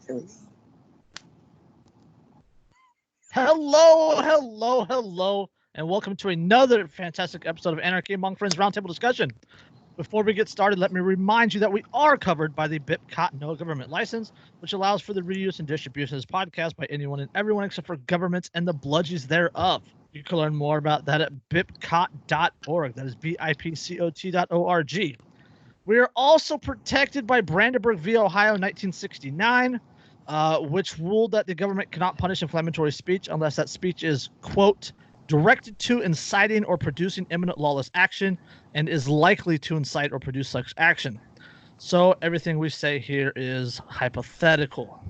There we go. Hello, and welcome to another fantastic episode of Anarchy Among Friends Roundtable discussion. Before we get started, let me remind you that we are covered by the BIPCOT No Government License, which allows for the reuse and distribution of this podcast by anyone and everyone except for governments and the bludgies thereof. You can learn more about that at bipcot.org. That is bipcot.org. We are also protected by Brandenburg v. Ohio 1969, which ruled that the government cannot punish inflammatory speech unless that speech is, quote, directed to inciting or producing imminent lawless action and is likely to incite or produce such action. So everything we say here is hypothetical.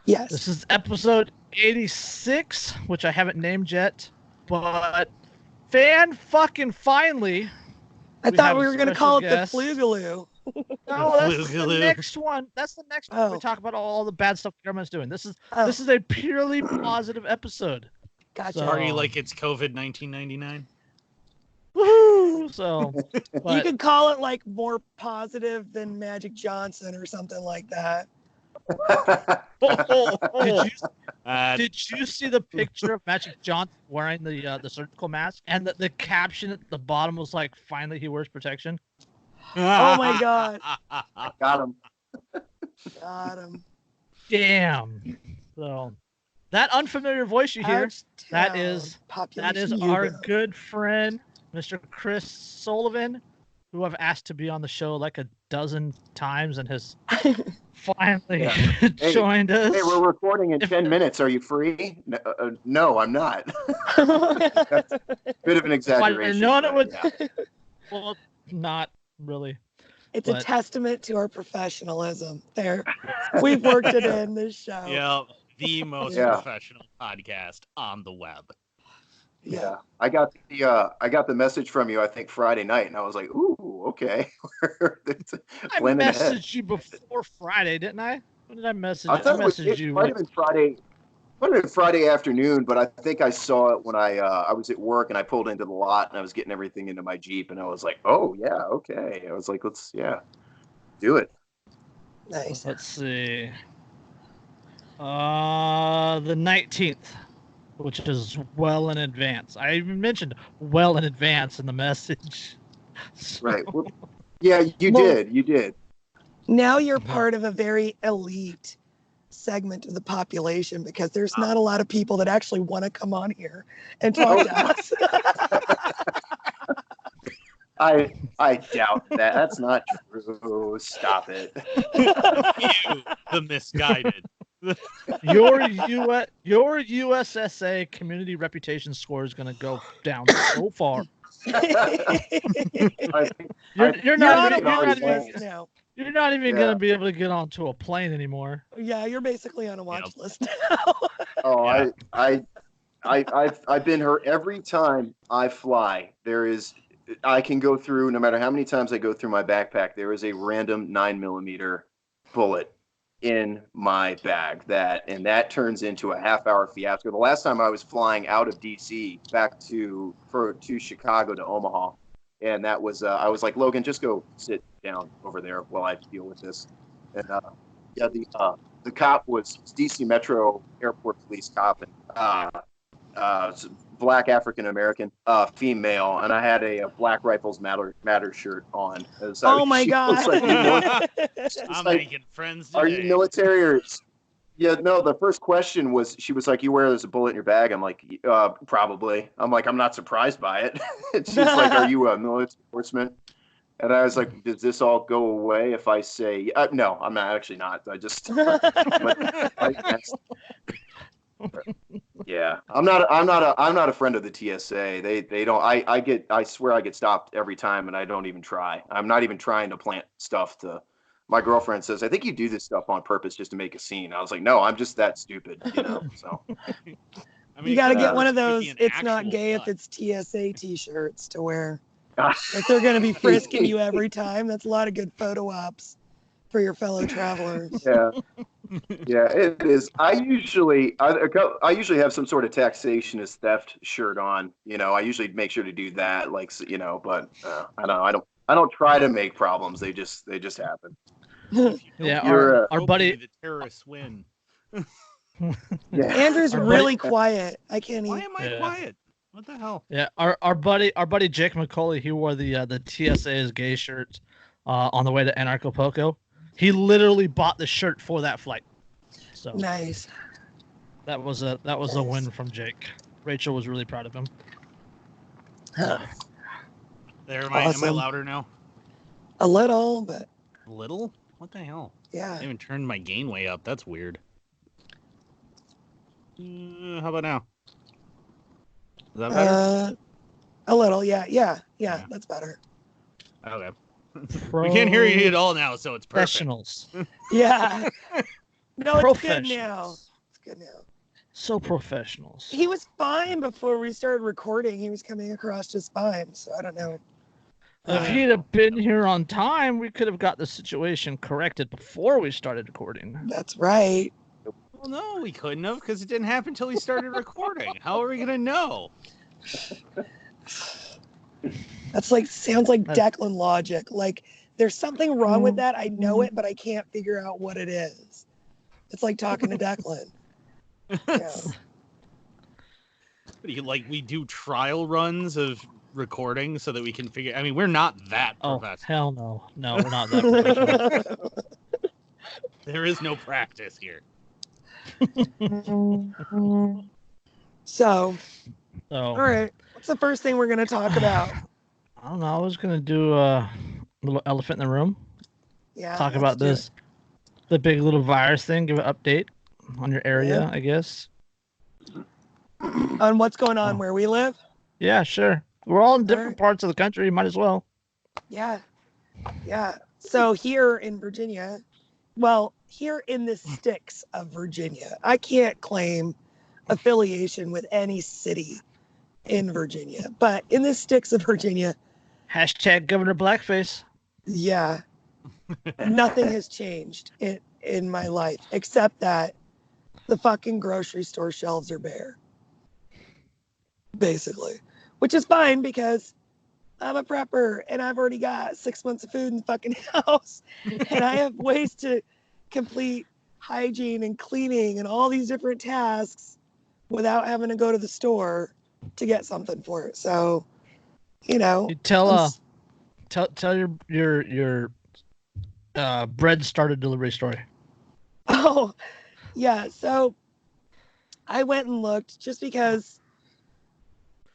Yes. This is episode 86, which I haven't named yet, but finally. I thought we were going to call guest. it the Flugaloo. No, that's the next one. That's the next one. We talk about all the bad stuff the government's doing. This is a purely positive episode. Gotcha. So, party like it's COVID 1999. Woohoo! So you could call it like more positive than Magic Johnson or something like that. Did you see the picture of Magic Johnson wearing the surgical mask and the caption at the bottom was like, "Finally, he wears protection." Oh my god! Got him. Got him. Damn. So that unfamiliar voice you hear, that is our good friend, Mr. Chris Sullivan, who I've asked to be on the show like a dozen times and has finally joined us. Hey, we're recording in 10 minutes. Are you free? No, I'm not. That's a bit of an exaggeration. Well, not really. It's a testament to our professionalism. There, we've worked it in this show. Yeah, the most professional podcast on the web. Yeah, I got the message from you, I think Friday night, and I was like, "Ooh, okay." I messaged you before Friday, didn't I? When did I message? I messaged you. It might have been Friday. Friday afternoon, but I think I saw it when I was at work and I pulled into the lot and I was getting everything into my Jeep and I was like, "Oh yeah, okay." I was like, "Let's do it." Nice. Let's see. The 19th. Which is well in advance. I even mentioned well in advance in the message. Right. Well, yeah, you did. Now you're part of a very elite segment of the population because there's not a lot of people that actually want to come on here and talk to us. I doubt that. That's not true. Stop it. You, the misguided. Your USSA community reputation score is going to go down so far. You're not even going to be able to get onto a plane anymore. Yeah, you're basically on a watch list now. Oh, I've been hurt every time I fly. I can go through, no matter how many times I go through my backpack, there is a random 9mm bullet in my bag that turns into a half-hour fiasco. The last time I was flying out of DC back to Chicago to Omaha, and that was I was like, "Logan, just go sit down over there while I deal with this." And the cop was DC Metro Airport Police cop, and black African American female, and I had a Black Rifles Matter shirt on. Oh my god! I'm making friends today. Are you military or? Yeah, no. The first question was, she was like, "You wear there's a bullet in your bag?" I'm like, "Probably." I'm like, "I'm not surprised by it." She's like, "Are you a military enforcement?" And I was like, "Does this all go away if I say no?" I'm not actually not. I just. Yeah, I'm not a friend of the TSA. They don't. I swear I get stopped every time, and I don't even try. I'm not even trying to plant stuff to. My girlfriend says, "I think you do this stuff on purpose just to make a scene." I was like, "No, I'm just that stupid." So. I mean, you got to get one of those "It's not gay if it's TSA" T-shirts to wear. Like they're going to be frisking you every time. That's a lot of good photo ops for your fellow travelers. Yeah, it is. I usually have some sort of taxation as theft shirt on. I usually make sure to do that. But I don't try to make problems. They just happen. Yeah, our buddy, the terrorists win. Yeah. Andrew's really quiet. I can't Why even. am I quiet? What the hell? Yeah, our buddy Jake McCauley, he wore the TSA's gay shirt on the way to Anarchy. He literally bought the shirt for that flight. So Nice. that was a win from Jake. Rachel was really proud of him. Huh. There, am I Awesome. louder now? A little, but A little? What the hell? yeah. I even turned my gain way up. That's weird. How about now? Is that better? A little, yeah. That's better. Okay. We can't hear you at all now, so it's perfect. Professionals. Yeah. No, it's good now. It's good now. So professionals. He was fine before we started recording. He was coming across just fine, so I don't know. If he'd have been here on time, we could have got the situation corrected before we started recording. That's right. Well, no, we couldn't have because it didn't happen until we started recording. How are we gonna know? That's like sounds like Declan logic. Like there's something wrong with that. I know it, but I can't figure out what it is. It's like talking to Declan. Yeah. We do trial runs of recording so that we can figure. I mean, we're not that professional. Hell no, we're not that professional. There is no practice here. So, all right. What's the first thing we're going to talk about? I don't know. I was going to do a little elephant in the room. Yeah. Talk about the big little virus thing. Give an update on your area, I guess. On what's going on where we live? Yeah, sure. We're all in different parts of the country. Might as well. Yeah. So here in Virginia, here in the sticks of Virginia, I can't claim affiliation with any city in Virginia, but in the sticks of Virginia, # Governor Blackface. Yeah. Nothing has changed in my life except that the fucking grocery store shelves are bare. Basically. Which is fine because I'm a prepper and I've already got 6 months of food in the fucking house. And I have ways to complete hygiene and cleaning and all these different tasks without having to go to the store to get something for it. So, you tell your bread starter delivery story. Oh, yeah. So I went and looked just because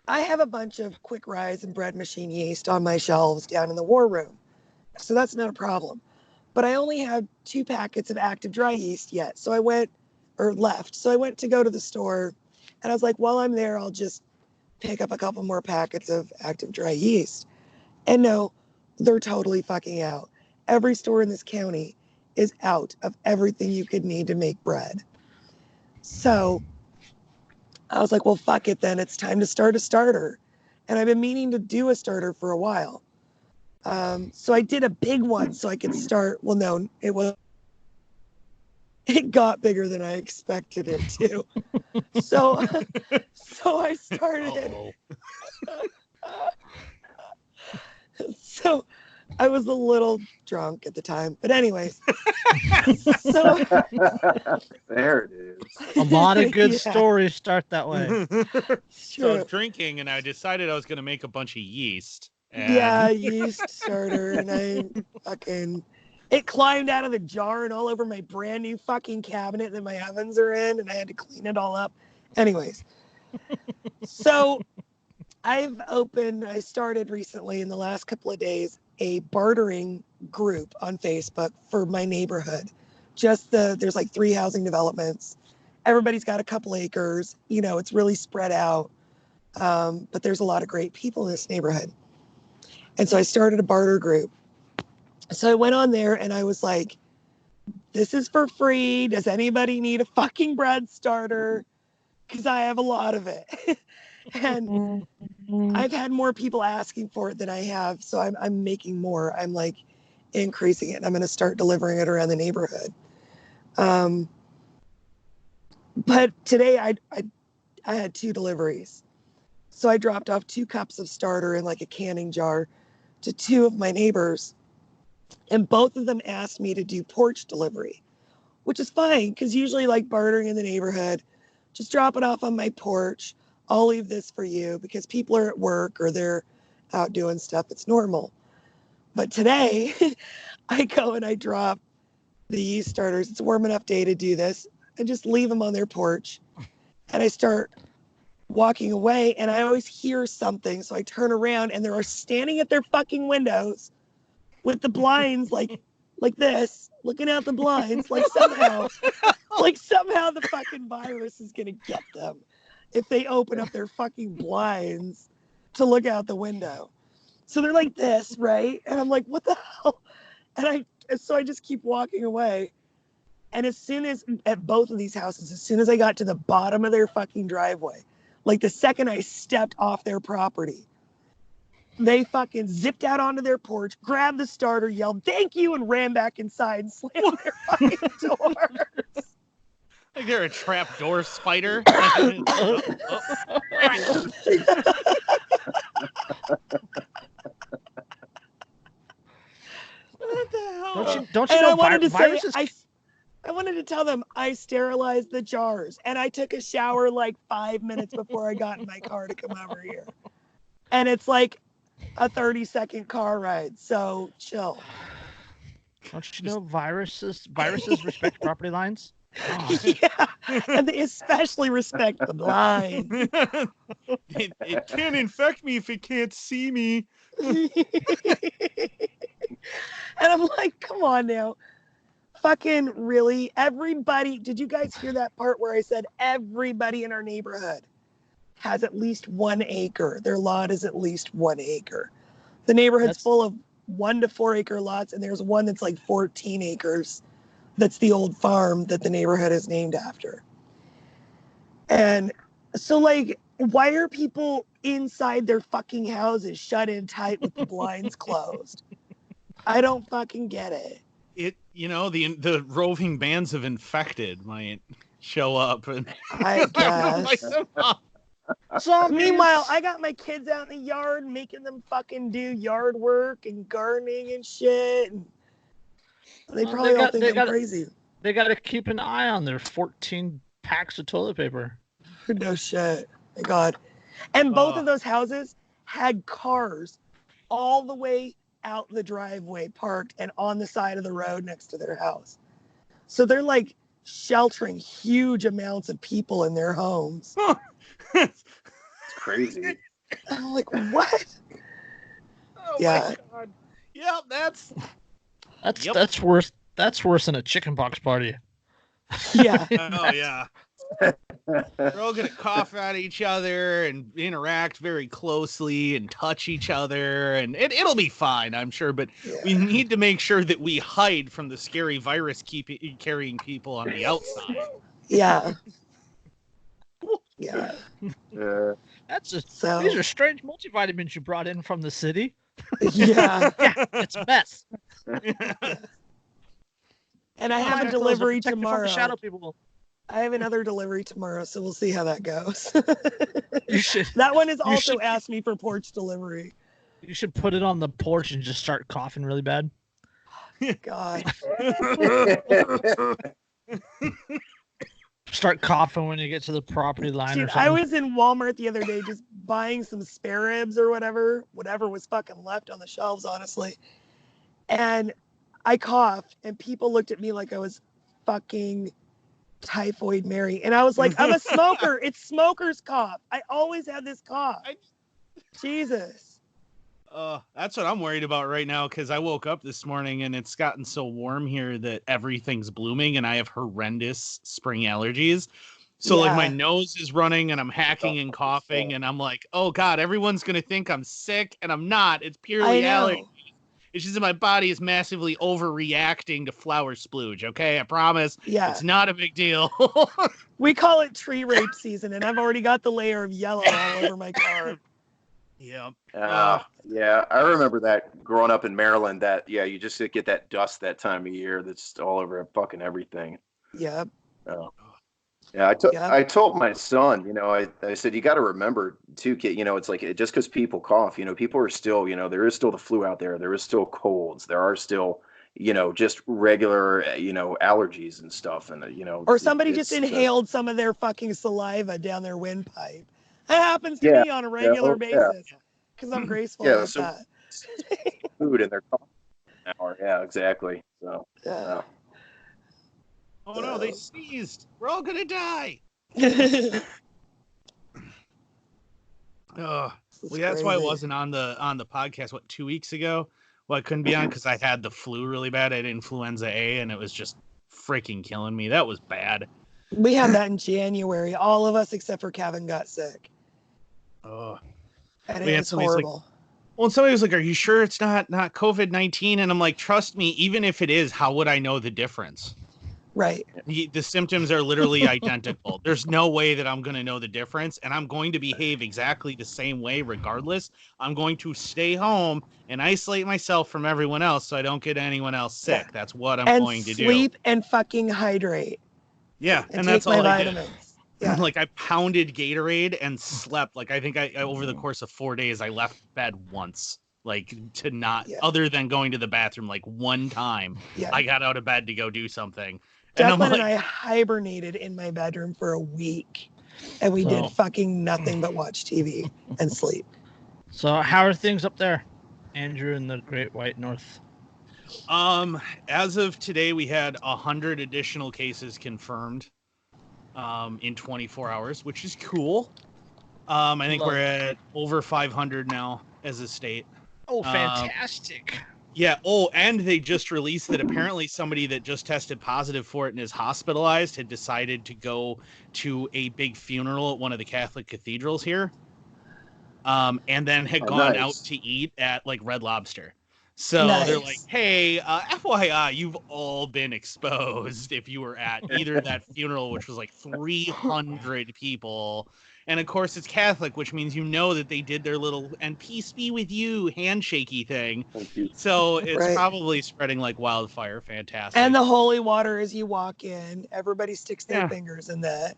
I have a bunch of quick rise and bread machine yeast on my shelves down in the war room. So that's not a problem. But I only had 2 packets of active dry yeast yet. So I went to go to the store and I was like, while I'm there, I'll just pick up a couple more packets of active dry yeast. And no, they're totally fucking out. Every store in this county is out of everything you could need to make bread. So I was like, well, fuck it then. It's time to start a starter. And I've been meaning to do a starter for a while. So I did a big one so I could start. Well, no, it got bigger than I expected it to. So I started. So I was a little drunk at the time, but anyways. So there it is. A lot of good stories start that way. So I was drinking and I decided I was going to make a bunch of yeast. And... Yeah, yeast starter, and it climbed out of the jar and all over my brand new fucking cabinet that my ovens are in, and I had to clean it all up. Anyways, so I started recently in the last couple of days a bartering group on Facebook for my neighborhood. There's like 3 housing developments. Everybody's got a couple acres. It's really spread out. But there's a lot of great people in this neighborhood. And so I started a barter group. So I went on there and I was like, this is for free. Does anybody need a fucking bread starter? Because I have a lot of it. And I've had more people asking for it than I have. So I'm making more. I'm like increasing it. And I'm going to start delivering it around the neighborhood. But today I had 2 deliveries. So I dropped off 2 cups of starter in like a canning jar to 2 of my neighbors. And both of them asked me to do porch delivery, which is fine because usually like bartering in the neighborhood, just drop it off on my porch. I'll leave this for you because people are at work or they're out doing stuff. It's normal. But today I go and I drop the yeast starters. It's a warm enough day to do this. I just leave them on their porch and I start walking away and I always hear something. So I turn around and they're standing at their fucking windows with the blinds like this, looking out the blinds like somehow the fucking virus is going to get them if they open up their fucking blinds to look out the window. So they're like this, right? And I'm like, what the hell? And so I just keep walking away. And as soon as, at both of these houses, as soon as I got to the bottom of their fucking driveway, like the second I stepped off their property, they fucking zipped out onto their porch, grabbed the starter, yelled, "Thank you," and ran back inside and slammed their fucking doors. Like they're a trapdoor spider. What the hell? Don't you And know I wanted to say, viruses? I wanted to tell them I sterilized the jars and I took a shower like 5 minutes before I got in my car to come over here. And it's like a 30-second car ride, so chill. Don't you know viruses respect property lines? Oh. Yeah, and they especially respect the blind. It can't infect me if it can't see me. And I'm like, come on now. Fucking really? Everybody, did you guys hear that part where I said everybody in our neighborhood has at least 1 acre? Their lot is at least 1 acre. The neighborhood's full of 1 to 4 acre lots, and there's one that's like 14 acres. That's the old farm that the neighborhood is named after. And so, like, why are people inside their fucking houses shut in tight with the blinds closed? I don't fucking get it. The roving bands of infected might show up and I guess. Meanwhile, I got my kids out in the yard making them fucking do yard work and gardening and shit. And they probably all think I'm crazy. They got to keep an eye on their 14 packs of toilet paper. No shit. My God. And both of those houses had cars all the way out the driveway parked and on the side of the road next to their house. So they're like sheltering huge amounts of people in their homes. It's crazy. I'm like, what? Oh yeah. My God. Yep, that's worse. That's worse than a chickenpox party. Yeah. Oh yeah. We're all gonna cough at each other and interact very closely and touch each other, and it'll be fine, I'm sure. But we need to make sure that we hide from the scary virus carrying people on the outside. Yeah. Yeah. These are strange multivitamins you brought in from the city. Yeah. Yeah, it's a mess. And I have a delivery tomorrow. Shadow people. I have another delivery tomorrow, so we'll see how that goes. You should. That one has also asked me for porch delivery. You should put it on the porch and just start coughing really bad. God. Start coughing when you get to the property line. Dude, or something. I was in Walmart the other day just buying some spare ribs or whatever was fucking left on the shelves, honestly. And I coughed, and people looked at me like I was fucking Typhoid Mary. And I was like, I'm a smoker. It's smoker's cough. I always have this cough. Jesus. That's what I'm worried about right now, because I woke up this morning and it's gotten so warm here that everything's blooming and I have horrendous spring allergies. So like my nose is running and I'm hacking and coughing and I'm like, oh God, everyone's going to think I'm sick, and I'm not. It's purely allergies. It's just that my body is massively overreacting to flower splooge, okay? I promise. Yeah. It's not a big deal. We call it tree rape season, and I've already got the layer of yellow all over my car. Yeah. Yeah, I remember that growing up in Maryland, that, you just get that dust that time of year that's all over fucking everything. Yep. Yeah, I told my son, I said, you got to remember too, kid, it's like just because people cough, people are still, there is still the flu out there. There is still colds. There are still, just regular, allergies and stuff. And, Or somebody just inhaled some of their fucking saliva down their windpipe. That happens to me on a regular basis because I'm graceful like that. Food in their coffee an hour. Yeah, exactly. So, Oh no, they sneezed. We're all gonna die. Well, that's why I wasn't on the podcast 2 weeks ago. Well, I couldn't be on because I had the flu really bad. I had influenza A, and it was just freaking killing me. That was bad. We had that in January. All of us except for Kevin got sick. Oh, and it was horrible. And somebody was like, "Are you sure it's not COVID-19?" And I'm like, "Trust me, even if it is, how would I know the difference?" Right. The symptoms are literally identical. There's no way that I'm going to know the difference, and I'm going to behave exactly the same way regardless. I'm going to stay home and isolate myself from everyone else so I don't get anyone else sick. Yeah. That's what I'm going to do. And sleep and fucking hydrate. Yeah, and that's all I did. Yeah. Like I pounded Gatorade and slept. Like I think I over the course of 4 days, I left bed once. Like to not, other than going to the bathroom like one time. Yeah. I got out of bed to go do something. Declan and I hibernated in my bedroom for a week, and we did fucking nothing but watch TV and sleep. So how are things up there, Andrew, in the Great White North? As of today, we had 100 additional cases confirmed in 24 hours, which is cool. I think we're at over 500 now as a state. Oh, fantastic. Yeah. Oh, and they just released that apparently somebody that just tested positive for it and is hospitalized had decided to go to a big funeral at one of the Catholic cathedrals here. And then had gone out to eat at like Red Lobster. So they're like, hey, FYI, you've all been exposed if you were at either that funeral, which was like 300 people. And of course, it's Catholic, which means that they did their little "and peace be with you" handshakey thing. So it's probably spreading like wildfire. Fantastic. And the holy water as you walk in, everybody sticks their fingers in that.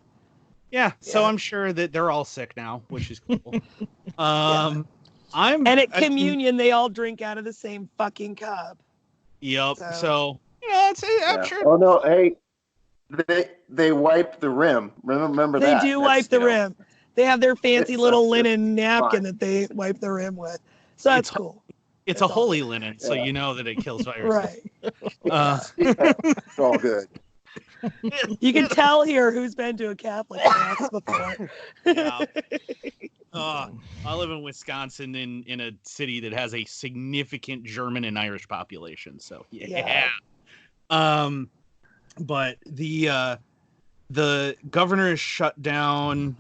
Yeah. So I'm sure that they're all sick now, which is cool. And at communion, they all drink out of the same fucking cup. Yep. So I'm sure. Oh no! Hey, they wipe the rim. Remember that? They do wipe the rim. They have their fancy little linen napkin that they wipe the rim with. So that's cool. It's a holy linen, so you know that it kills viruses. Right. It's all good. You can tell here who's been to a Catholic mass before. Yeah. I live in Wisconsin in a city that has a significant German and Irish population. So yeah. But the governor has shut down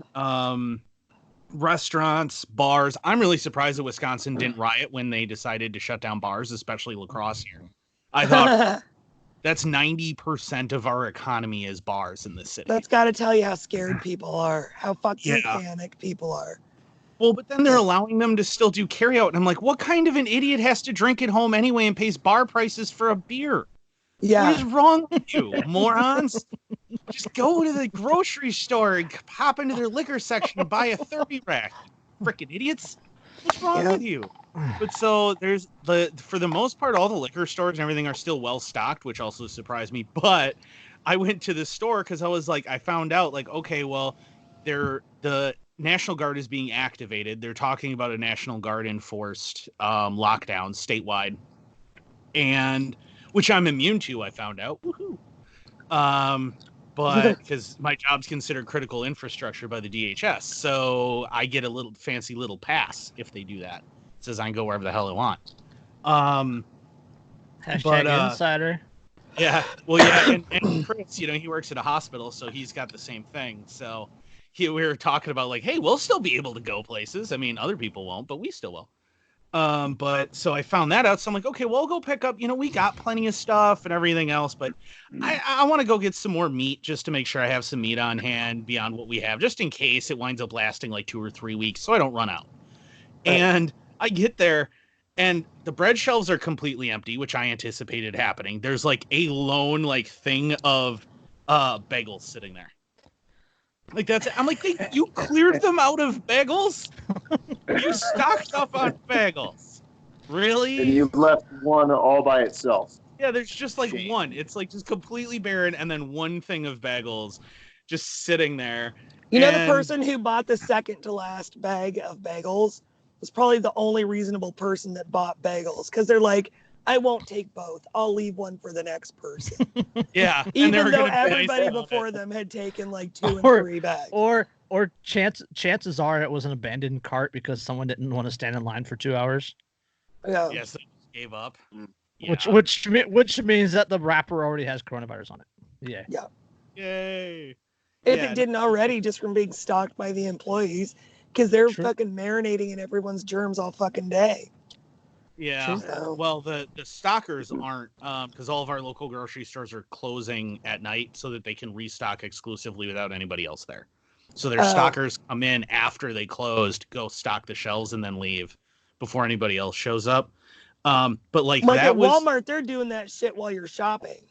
restaurants, bars. I'm really surprised that Wisconsin didn't riot when they decided to shut down bars, especially lacrosse here. I thought that's 90% of our economy is bars in this city. That's got to tell you how scared people are, how fucking panicked people are. Well, but then they're allowing them to still do carryout. And I'm like, what kind of an idiot has to drink at home anyway and pays bar prices for a beer? Yeah. What is wrong with you, morons? Just go to the grocery store and hop into their liquor section and buy a 30 rack. Freaking idiots. What's wrong with you? But so there's for the most part, all the liquor stores and everything are still well stocked, which also surprised me. But I went to the store because I was like, I found out like, okay, well, the National Guard is being activated. They're talking about a National Guard enforced lockdown statewide, and which I'm immune to. I found out. Woohoo! But because my job's considered critical infrastructure by the DHS, so I get a little fancy little pass if they do that. It says I can go wherever the hell I want. Hashtag insider. Yeah, well, yeah, and Chris, he works at a hospital, so he's got the same thing. So we were talking about like, hey, we'll still be able to go places. I mean, other people won't, but we still will. But so I found that out. So I'm like, okay, well, I'll go pick up, we got plenty of stuff and everything else, but I want to go get some more meat just to make sure I have some meat on hand beyond what we have, just in case it winds up lasting like 2 or 3 weeks so I don't run out. Right. And I get there and the bread shelves are completely empty, which I anticipated happening. There's like a lone thing of bagels sitting there. Like I'm like, you cleared them out of bagels? You stocked up on bagels. Really? And you left one all by itself. Yeah, there's just like Shame. one. It's like just completely barren, and then one thing of bagels just sitting there. You know, the And- person who bought the second to last bag of bagels was probably the only reasonable person that bought bagels, because they're like, I won't take both. I'll leave one for the next person. Yeah, and they Even were though gonna be nice everybody about before it. them had taken like 2 and Or- 3 bags. Or chances are it was an abandoned cart because someone didn't want to stand in line for 2 hours. Yeah. Yes, they just gave up. Mm. Yeah. Which means that the wrapper already has coronavirus on it. Yeah. Yay. If Yeah. it didn't already, just from being stalked by the employees, because they're True. fucking marinating in everyone's germs all fucking day. Yeah. So, Well, the stockers aren't, because all of our local grocery stores are closing at night so that they can restock exclusively without anybody else there. So their Oh. stockers come in after they closed, go stock the shelves, and then leave before anybody else shows up. But like like that at was Walmart, they're doing that shit while you're shopping,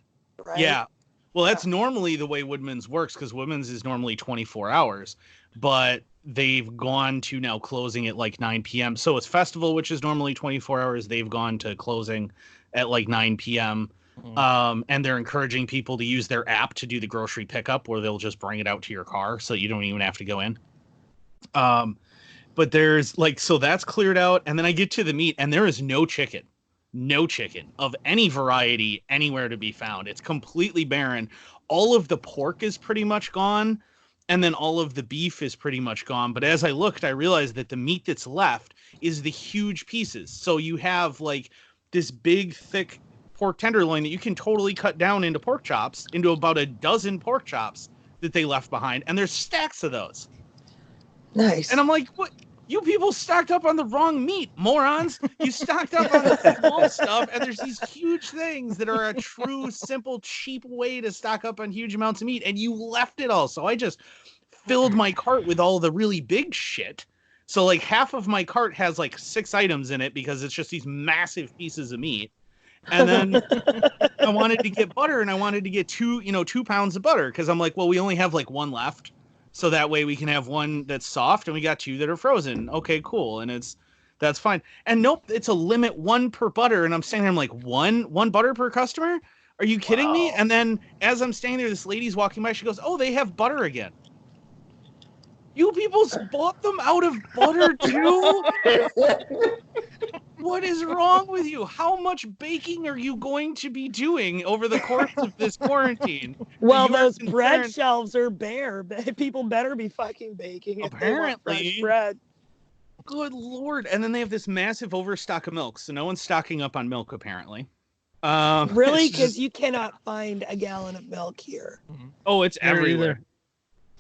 right? yeah. Well, that's normally the way Woodman's works, because Woodman's is normally 24 hours, but they've gone to now closing at like 9 p.m. So it's festival, which is normally 24 hours. They've gone to closing at like 9 p.m. And they're encouraging people to use their app to do the grocery pickup, where they'll just bring it out to your car so you don't even have to go in. But there's like, so that's cleared out. And then I get to the meat, and there is no chicken of any variety anywhere to be found. It's completely barren. All of the pork is pretty much gone, and then all of the beef is pretty much gone. But as I looked, I realized that the meat that's left is the huge pieces. So you have like this big, thick pork tenderloin that you can totally cut down into pork chops, into about a dozen pork chops that they left behind, and there's stacks of those. Nice. And I'm like, what? You people stocked up on the wrong meat, morons. You stocked up on the small stuff, and there's these huge things that are a true, simple, cheap way to stock up on huge amounts of meat, and you left it all. So I just filled my cart with all the really big shit. So like half of my cart has like 6 items in it because it's just these massive pieces of meat. And then I wanted to get butter, and I wanted to get 2 pounds of butter, because I'm like, well, we only have like 1 left. So that way we can have 1 that's soft, and we got 2 that are frozen. Okay, cool. And that's fine. And nope, it's a limit 1 per butter. And I'm standing there, I'm like, one butter per customer? Are you kidding me? Wow. And then as I'm standing there, this lady's walking by. She goes, oh, they have butter again. You people bought them out of butter too? What is wrong with you? How much baking are you going to be doing over the course of this quarantine? Well, You are those bread concerned- shelves are bare. People better be fucking baking if they want fresh Apparently. bread. Good Lord. And then they have this massive overstock of milk. So no one's stocking up on milk, apparently. Really? it's Because just- you cannot find a gallon of milk here. Oh, it's Here everywhere. either.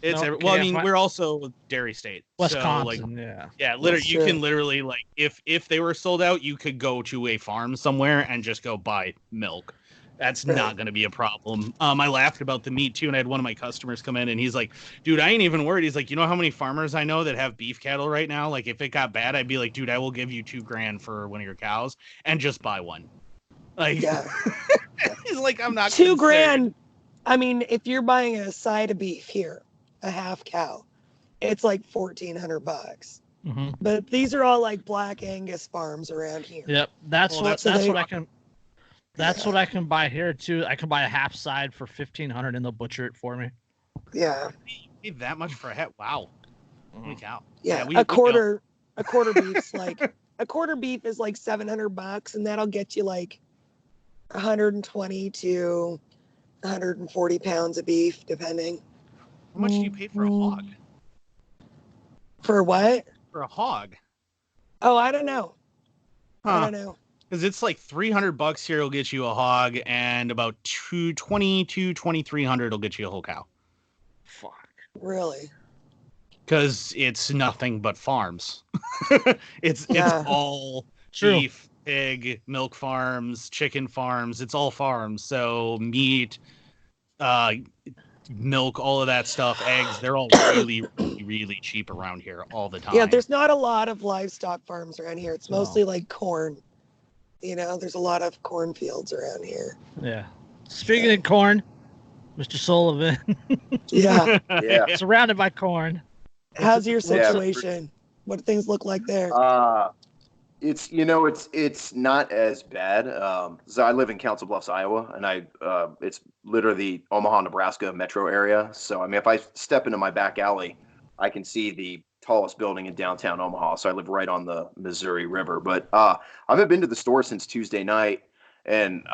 It's No, well, I can't mean, find- we're also dairy state. Wisconsin, So, like, yeah. yeah, literally, That's you true. can literally, like, if they were sold out, you could go to a farm somewhere and just go buy milk. That's Right. not going to be a problem. I laughed about the meat too, and I had one of my customers come in, and he's like, "Dude, I ain't even worried." He's like, "You know how many farmers I know that have beef cattle right now? Like, if it got bad, I'd be like, dude, I will give you $2,000 for one of your cows, and just buy one." Like, Yeah. he's like, "I'm not $2 concerned." grand. I mean, if you're buying a side of beef here, a half cow, it's like $1,400. Mhm. But these are all like Black Angus farms around here. Yep, that's Well, what that's what that's they- what I can. That's what I can buy here too. I can buy a half side for 1,500, and they'll butcher it for me. Yeah. Paid that much for a head? Wow. Holy cow. Yeah. we a don't. quarter beef's like a quarter beef is like $700, and that'll get you like 120 to 140 pounds of beef, depending. How much do you pay for a hog? For what? For a hog? Oh, I don't know. I Huh. don't know. Because it's like $300 here will get you a hog, and about $220 to $2,300 will get you a whole cow. Fuck. Really? Because it's nothing but farms. it's Yeah. all True. beef, pig, milk farms, chicken farms. It's all farms. So meat, milk, all of that stuff, eggs, they're all really, really, really cheap around here all the time. Yeah, there's not a lot of livestock farms around here. It's No. mostly like corn. You know, there's a lot of cornfields around here. Yeah. Speaking of corn, Mr. Sullivan, Yeah. Yeah. surrounded by corn. How's your Yeah. situation? What do things look like there? It's not as bad. So I live in Council Bluffs, Iowa, and it's literally the Omaha, Nebraska metro area. So I mean, if I step into my back alley, I can see the tallest building in downtown Omaha. So I live right on the Missouri River. But I haven't been to the store since Tuesday night, and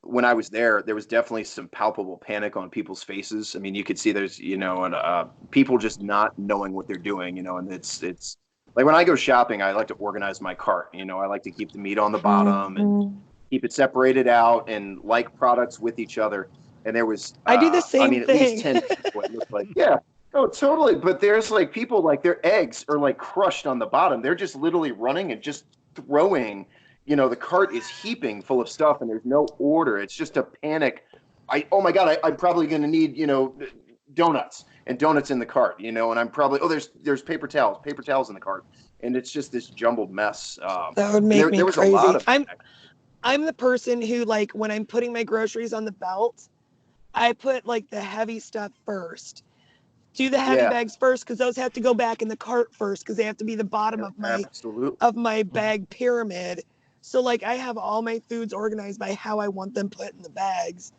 when I was there, there was definitely some palpable panic on people's faces. I mean, you could see there's and people just not knowing what they're doing. And it's like when I go shopping, I like to organize my cart. I like to keep the meat on the bottom and keep it separated out and like products with each other. And there was, I do the same at least thing. 10 people. It looked like, yeah, oh, totally. But there's like people like their eggs are like crushed on the bottom. They're just literally running and just throwing. The cart is heaping full of stuff and there's no order. It's just a panic. Oh my God, I'm probably going to need, donuts in the cart, and I'm probably, there's paper towels in the cart, and it's just this jumbled mess. That would make me there was crazy. a lot of I'm the person who, like, when I'm putting my groceries on the belt, I put like the heavy stuff first. Do the heavy bags first because those have to go back in the cart first because they have to be the bottom of my bag pyramid. So like I have all my foods organized by how I want them put in the bags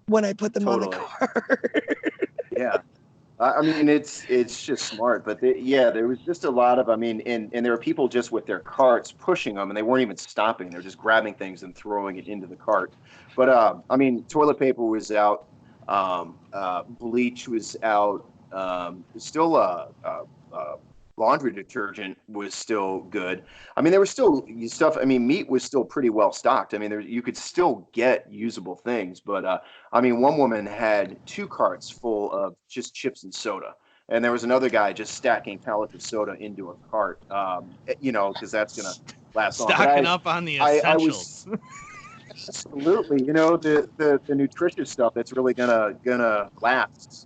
when I put them on the cart. Yeah. I mean, it's just smart, but there was just a lot of, and there were people just with their carts pushing them, and they weren't even stopping. They're just grabbing things and throwing it into the cart. But toilet paper was out, bleach was out, still laundry detergent was still good. I mean, there was still stuff. I mean, meat was still pretty well stocked. I mean, you could still get usable things, but one woman had 2 carts full of just chips and soda, and there was another guy just stacking pallets of soda into a cart. Because that's gonna last long. Stocking up on the essentials. Absolutely, the nutritious stuff that's really gonna last.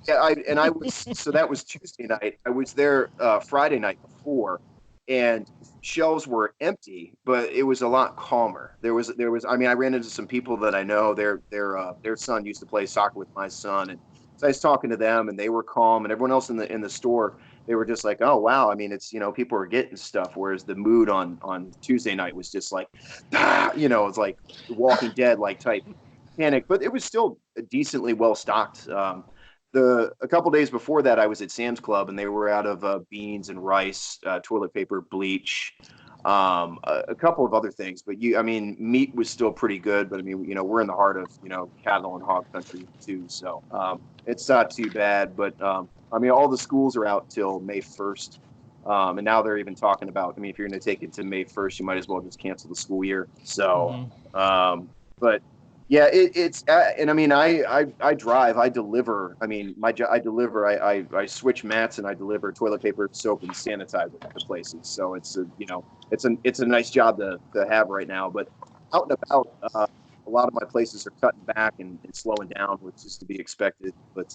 So that was Tuesday night. I was there Friday night before, and shelves were empty, but it was a lot calmer. There was. I ran into some people that I know. Their son used to play soccer with my son, and so I was talking to them, and they were calm, and everyone else in the store, they were just like, oh wow. I mean, it's people are getting stuff, whereas the mood on Tuesday night was just like, it's like Walking Dead like type panic, but it was still decently well stocked. A couple days before that, I was at Sam's Club, and they were out of beans and rice, toilet paper, bleach, a couple of other things. But meat was still pretty good. But we're in the heart of cattle and hog country too, so it's not too bad. But all the schools are out till May 1st, and now they're even talking about. If you're going to take it to May 1st, you might as well just cancel the school year. So, but. Yeah, it's and I drive, I deliver. I deliver. I switch mats and I deliver toilet paper, soap, and sanitizer to places. So it's it's a nice job to have right now. But out and about, a lot of my places are cutting back and slowing down, which is to be expected. But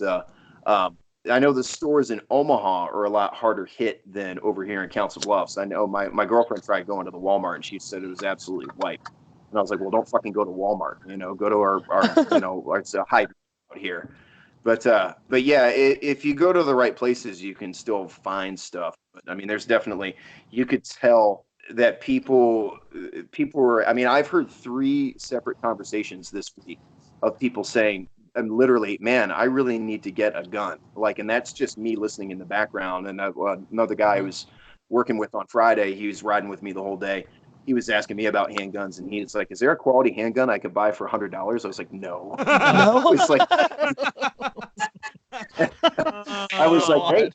I know the stores in Omaha are a lot harder hit than over here in Council Bluffs. I know my girlfriend tried going to the Walmart and she said it was absolutely wiped. And I was like, well, don't fucking go to Walmart, go to our it's a hype out here. But yeah, if you go to the right places, you can still find stuff. But there's definitely, you could tell that people were, I've heard 3 separate conversations this week of people saying, literally, man, I really need to get a gun. And that's just me listening in the background. And another guy I was working with on Friday, he was riding with me the whole day. He was asking me about handguns, and he's like, "Is there a quality handgun I could buy for $100?" I was like, "No." I was like, I was like, "Hey,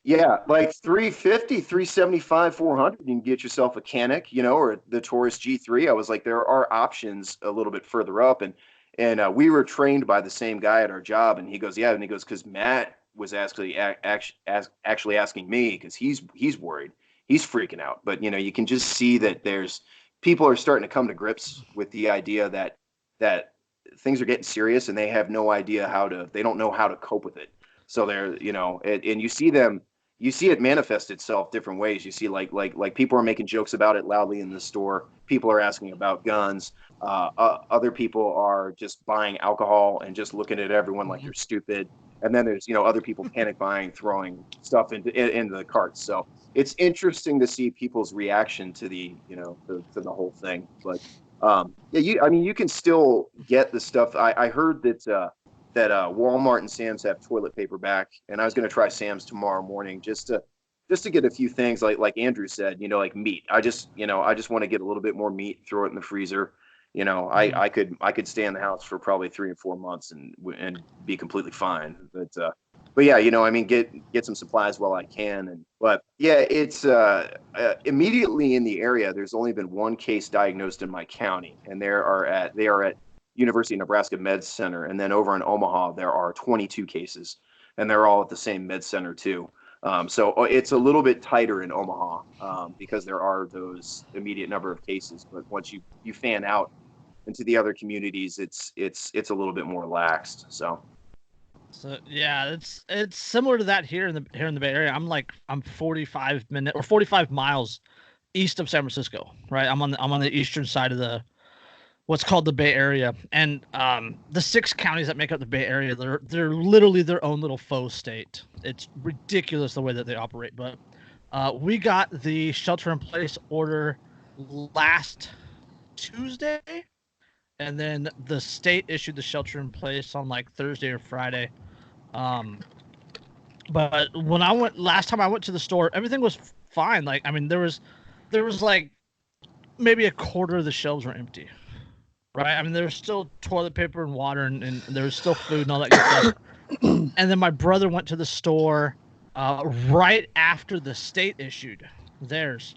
yeah, like 350, 375, 400, you can get yourself a Canic, or the Taurus G3." I was like, there are options a little bit further up, and we were trained by the same guy at our job, and he goes, "Yeah," and he goes, "Because Matt was actually asking me because he's worried." He's freaking out, but you can just see that people are starting to come to grips with the idea that things are getting serious and they have no idea they don't know how to cope with it. So they're, and you see it manifest itself different ways. You see like people are making jokes about it loudly in the store. People are asking about guns. Other people are just buying alcohol and just looking at everyone like you're stupid. and then there's other people panic buying, throwing stuff into the carts. So it's interesting to see people's reaction to the to the whole thing. But you can still get the stuff. I heard that Walmart and Sam's have toilet paper back, and I was going to try Sam's tomorrow morning just to get a few things like Andrew said, like meat. I just want to get a little bit more meat, throw it in the freezer. I could stay in the house for probably 3 or 4 months and be completely fine. But yeah, get some supplies while I can. But yeah, it's immediately in the area. There's only been one case diagnosed in my county, and they are at University of Nebraska Med Center, and then over in Omaha there are 22 cases, and they're all at the same med center too. So it's a little bit tighter in Omaha because there are those immediate number of cases. But once you fan out into the other communities, it's a little bit more relaxed. So yeah, it's similar to that here in the Bay Area. I'm 45 miles east of San Francisco, right? I'm on the eastern side of what's called the Bay Area, and the 6 counties that make up the Bay Area, they're literally their own little faux state. It's ridiculous the way that they operate. But we got the shelter-in-place order last Tuesday, and then the state issued the shelter-in-place on like Thursday or Friday. But when last time I went to the store, everything was fine. Like, I mean, there was like maybe a quarter of the shelves were empty. Right, I mean, there was still toilet paper and water, and there was still food and all that good stuff. And then my brother went to the store right after the state issued theirs,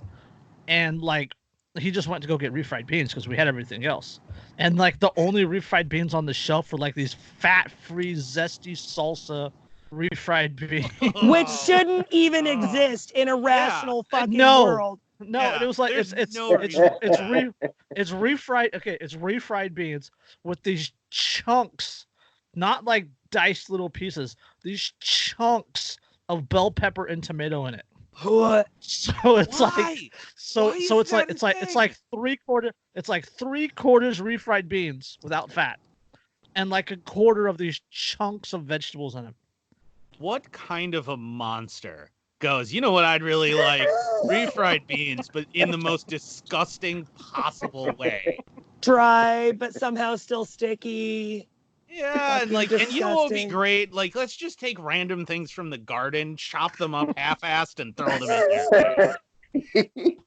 and like he just went to go get refried beans because we had everything else. And like the only refried beans on the shelf were like these fat-free, zesty salsa refried beans, which shouldn't even exist in a rational fucking world. No, yeah, it was like it's refried. Okay, it's refried beans with these chunks, not like diced little pieces. These chunks of bell pepper and tomato in it. What? So it's Why? like it's like 3/4. It's like 3/4 refried beans without fat, and like a quarter of these chunks of vegetables in them. What kind of a monster goes, you know what I'd really like? Refried beans, but in the most disgusting possible way. Dry, but somehow still sticky. Yeah, and Fucking and you know what would be disgusting. great? Like, let's just take random things from the garden, chop them up half-assed, and throw them in there. Literally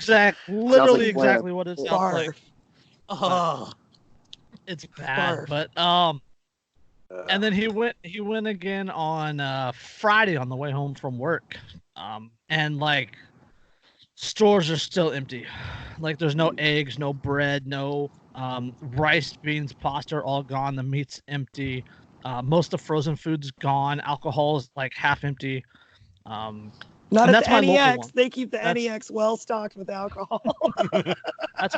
like a plan. exactly what it sounds like. Barf. Oh, It's bad, Barf. but and then he went again on Friday on the way home from work, and like stores are still empty. Like there's no eggs, no bread, no rice, beans, pasta are all gone. The meat's empty. Most of frozen food's gone. Alcohol is like half empty. Not And at that's the my local NEX. one. They keep the That's- NEX well stocked with alcohol. That's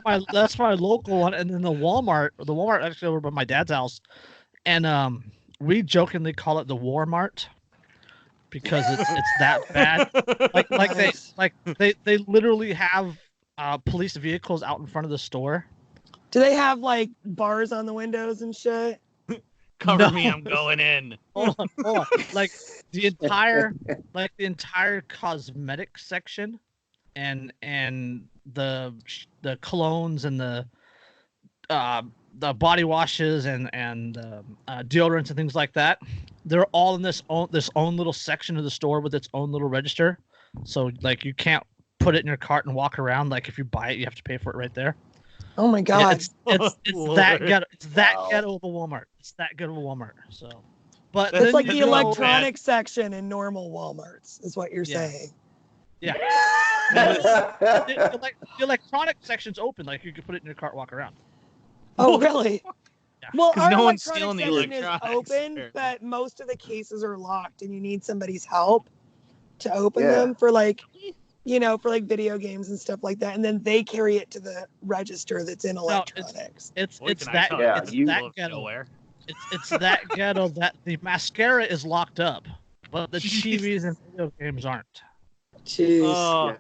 my local one. And then the Walmart actually over by my dad's house, and we jokingly call it the Walmart because it's that bad. They literally have police vehicles out in front of the store. Do they have like bars on the windows and shit? cover No. me, I'm going in. Hold on. Like the entire cosmetic section, and the colognes and the body washes and deodorants and things like that. They're all in this own little section of the store with its own little register. So like you can't put it in your cart and walk around. Like if you buy it, you have to pay for it right there. Oh my god. It's Lord. that ghetto. It's that Wow. ghetto of a Walmart. It's that good of a Walmart. So, but That's It's like then the you go- electronic section in normal Walmarts, is what you're Yeah. saying. Yeah. the electronic section's open. Like you could put it in your cart, walk around. Oh, really? Yeah. Well, 'Cause our no one's electronic stealing the section is electronics, open, apparently. but most of the cases are locked, and you need somebody's help to open Yeah. them for like, for like video games and stuff like that. And then they carry it to the register that's in electronics. It's Boy, it's can I that tell Yeah, it's you that live ghetto. nowhere. It's that ghetto that the mascara is locked up, but the TVs and video games aren't. Jeez. Oh, Yeah.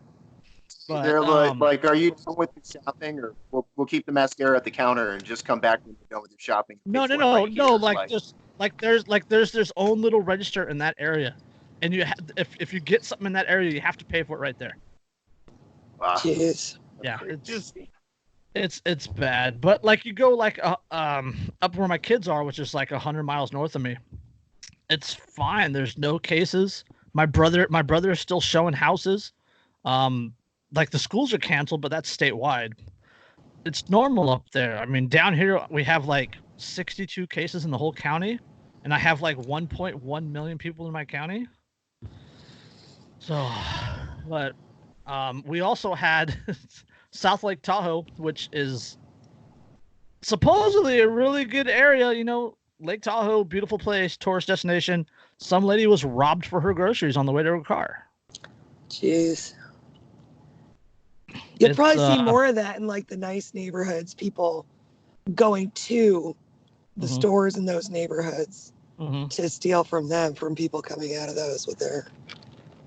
But, They're like, are you done with your shopping, or we'll keep the mascara at the counter and just come back when you're done with your shopping? No. Pay for it right here. Like there's this own little register in that area, and if you get something in that area, you have to pay for it right there. Wow. Jeez. Yeah, it's bad. But like you go like up where my kids are, which is like 100 miles north of me, it's fine. There's no cases. My brother is still showing houses. Like the schools are canceled, but that's statewide. It's normal up there. I mean, down here we have like 62 cases in the whole county, and I have like 1.1 million people in my county. So, but we also had South Lake Tahoe, which is supposedly a really good area. You know, Lake Tahoe, beautiful place, tourist destination. Some lady was robbed for her groceries on the way to her car. Jeez. You'll probably see more of that in like the nice neighborhoods, people going to the stores in those neighborhoods to steal from them, from people coming out of those with their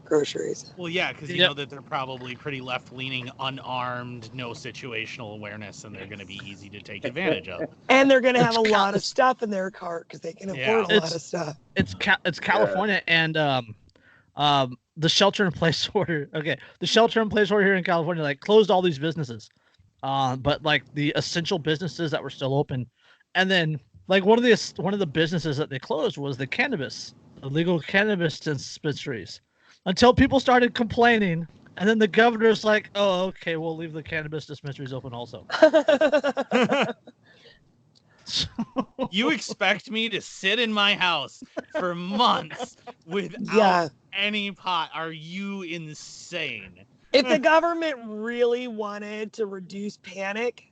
groceries. Well, yeah, because you know that they're probably pretty left-leaning, unarmed, no situational awareness, and they're going to be easy to take advantage of. And they're going to have a lot of stuff in their cart because they can afford a lot of stuff. It's California, and the shelter-in-place order. Okay, the shelter-in-place order here in California like closed all these businesses, but like the essential businesses that were still open, and then like one of the businesses that they closed was the legal cannabis dispensaries. Until people started complaining, and then the governor's like, "Oh, okay, we'll leave the cannabis dispensaries open also." You expect me to sit in my house for months without any pot? Are you insane? If the government really wanted to reduce panic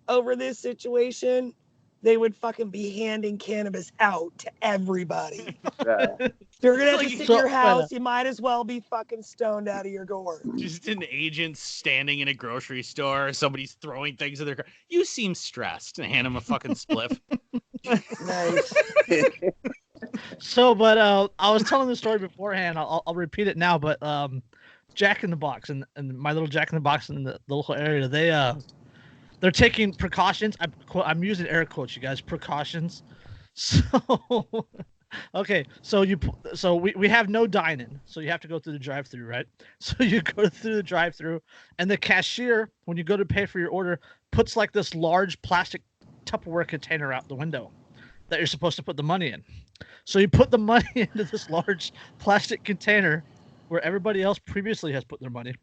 over this situation, they would fucking be handing cannabis out to everybody. If you're gonna have to sit in your house, you might as well be fucking stoned out of your gourd. Just an agent standing in a grocery store, somebody's throwing things in their car. You seem stressed, and hand him a fucking spliff. Nice. So, but I was telling the story beforehand. I'll repeat it now. But Jack in the Box and my little Jack in the Box in the local area, they're taking precautions. I'm using air quotes, you guys. Precautions. So, okay. So we have no dine-in, so you have to go through the drive-through, right? So you go through the drive-through, and the cashier, when you go to pay for your order, puts like this large plastic Tupperware container out the window that you're supposed to put the money in. So you put the money into this large plastic container where everybody else previously has put their money,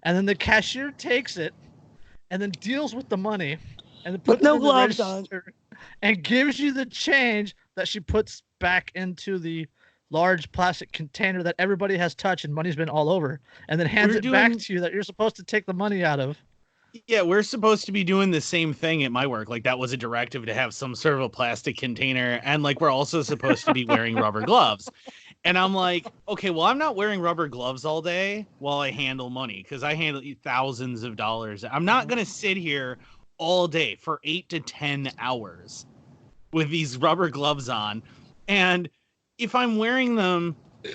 and then the cashier takes it and then deals with the money, and then puts no gloves on, and gives you the change that she puts back into the large plastic container that everybody has touched and money's been all over, and then hands it back to you that you're supposed to take the money out of. Yeah, we're supposed to be doing the same thing at my work. Like that was a directive to have some sort of a plastic container, and like we're also supposed to be wearing rubber gloves. And I'm like, okay, well, I'm not wearing rubber gloves all day while I handle money, because I handle thousands of dollars. I'm not going to sit here all day for 8 to 10 hours with these rubber gloves on. And if I'm wearing them,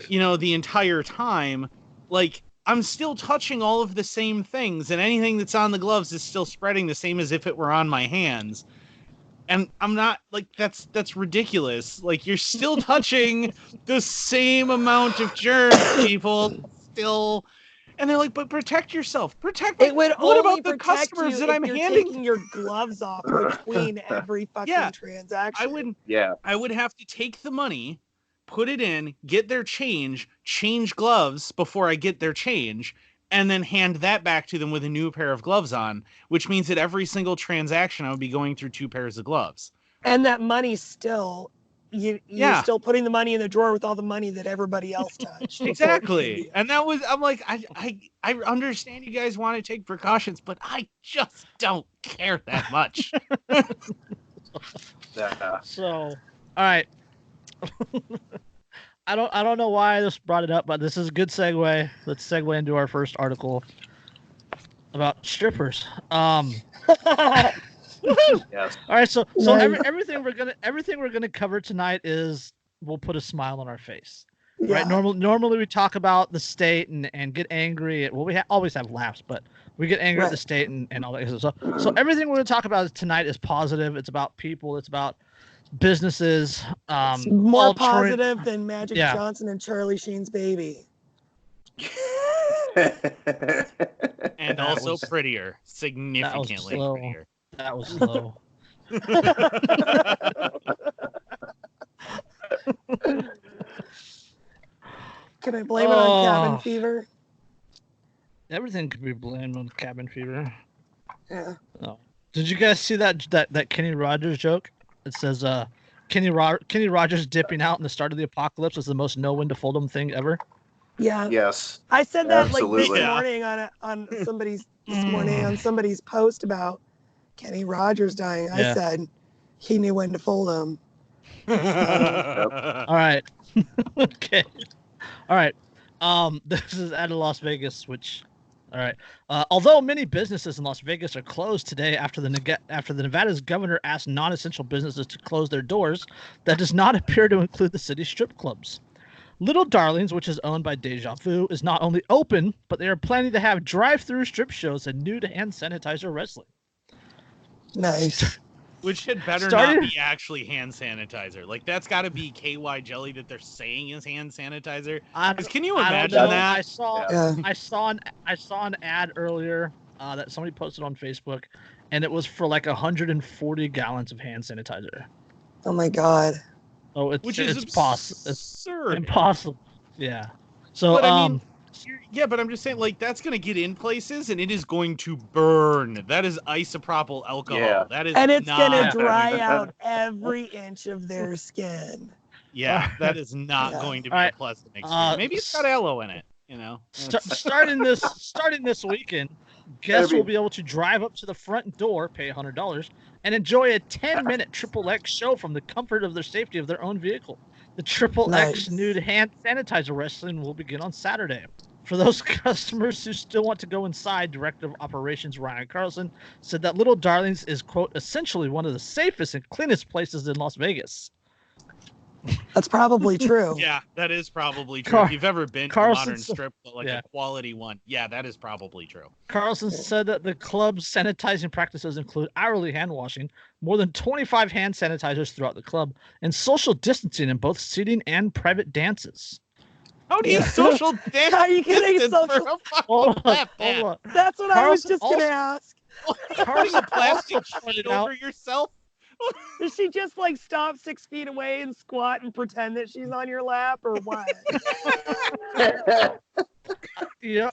you know, the entire time, like I'm still touching all of the same things, and anything that's on the gloves is still spreading the same as if it were on my hands. And I'm not like, that's ridiculous. Like you're still touching the same amount of germs, people still. And they're like, but protect yourself. Protect. It would what only about the protect customers you that if I'm you're handing? taking your gloves off between every fucking transaction. I would have to take the money, put it in, get their change gloves before I get their change, and then hand that back to them with a new pair of gloves on, which means that every single transaction I would be going through 2 pairs of gloves. And that money's still, you're still putting the money in the drawer with all the money that everybody else touched. Exactly. And that was, I'm like, I understand you guys want to take precautions, but I just don't care that much. So, all right. I don't know why I just brought it up, but this is a good segue. Let's segue into our first article about strippers. Yes. All right, so everything we're gonna cover tonight is we'll put a smile on our face. Yeah. Right? Normally we talk about the state and get angry. Well, we always have laughs, but we get angry at the state and all that. So everything we're gonna talk about tonight is positive. It's about people. It's about businesses. It's more altering- positive than Magic Yeah. Johnson and Charlie Sheen's baby. And That also was- prettier, significantly slow. prettier. That was slow. Can I blame it on cabin Oh. fever? Everything could be blamed on cabin fever. Yeah. Did you guys see that Kenny Rogers joke? It says Kenny Rogers dipping out in the start of the apocalypse is the most know when to fold 'em thing ever. Yeah. Yes. I said that Absolutely. this morning on somebody's post about Kenny Rogers dying. I Yeah. said he knew when to fold him. All right. Okay. All right. This is out of Las Vegas, which. All right. Although many businesses in Las Vegas are closed today after the Nevada's governor asked non-essential businesses to close their doors, that does not appear to include the city's strip clubs. Little Darlings, which is owned by Deja Vu, is not only open, but they are planning to have drive-through strip shows and nude hand sanitizer wrestling. Nice. Which had better Started- not be actually hand sanitizer. Like that's got to be KY jelly that they're saying is hand sanitizer. Can you I don't imagine know. that? Yeah. I saw an ad earlier that somebody posted on Facebook, and it was for like 140 gallons of hand sanitizer. Oh my God. Oh, Which is it's possible. It's absurd. impossible. Yeah. So But I mean, yeah, but I'm just saying, like, that's gonna get in places and it is going to burn. That is isopropyl alcohol. Yeah. That is And it's not gonna going dry to- out every inch of their skin. Yeah, that is not Yeah. going to be All right. a pleasant experience. Maybe it's got aloe in it. You know. starting this weekend, guests will be able to drive up to the front door, pay $100, and enjoy a 10-minute XXX show from the comfort of their safety of their own vehicle. The XXX Nice. nude hand sanitizer wrestling will begin on Saturday. For those customers who still want to go inside, Director of Operations Ryan Carlson said that Little Darlings is, quote, essentially one of the safest and cleanest places in Las Vegas. That's probably true. Yeah, that is probably true. If you've ever been to a Carlson modern said- strip, like yeah. a quality one, yeah, that is probably true. Carlson said that the club's sanitizing practices include hourly hand washing, more than 25 hand sanitizers throughout the club, and social distancing in both seating and private dances. How do you social dance? How are you getting distance for social? a fucking Hold on, lap hold dance? on. That's what I was Carlson just gonna also- ask. Putting a plastic also sheet pointed over out- yourself? Does she just like stop 6 feet away and squat and pretend that she's on your lap or what? Yeah.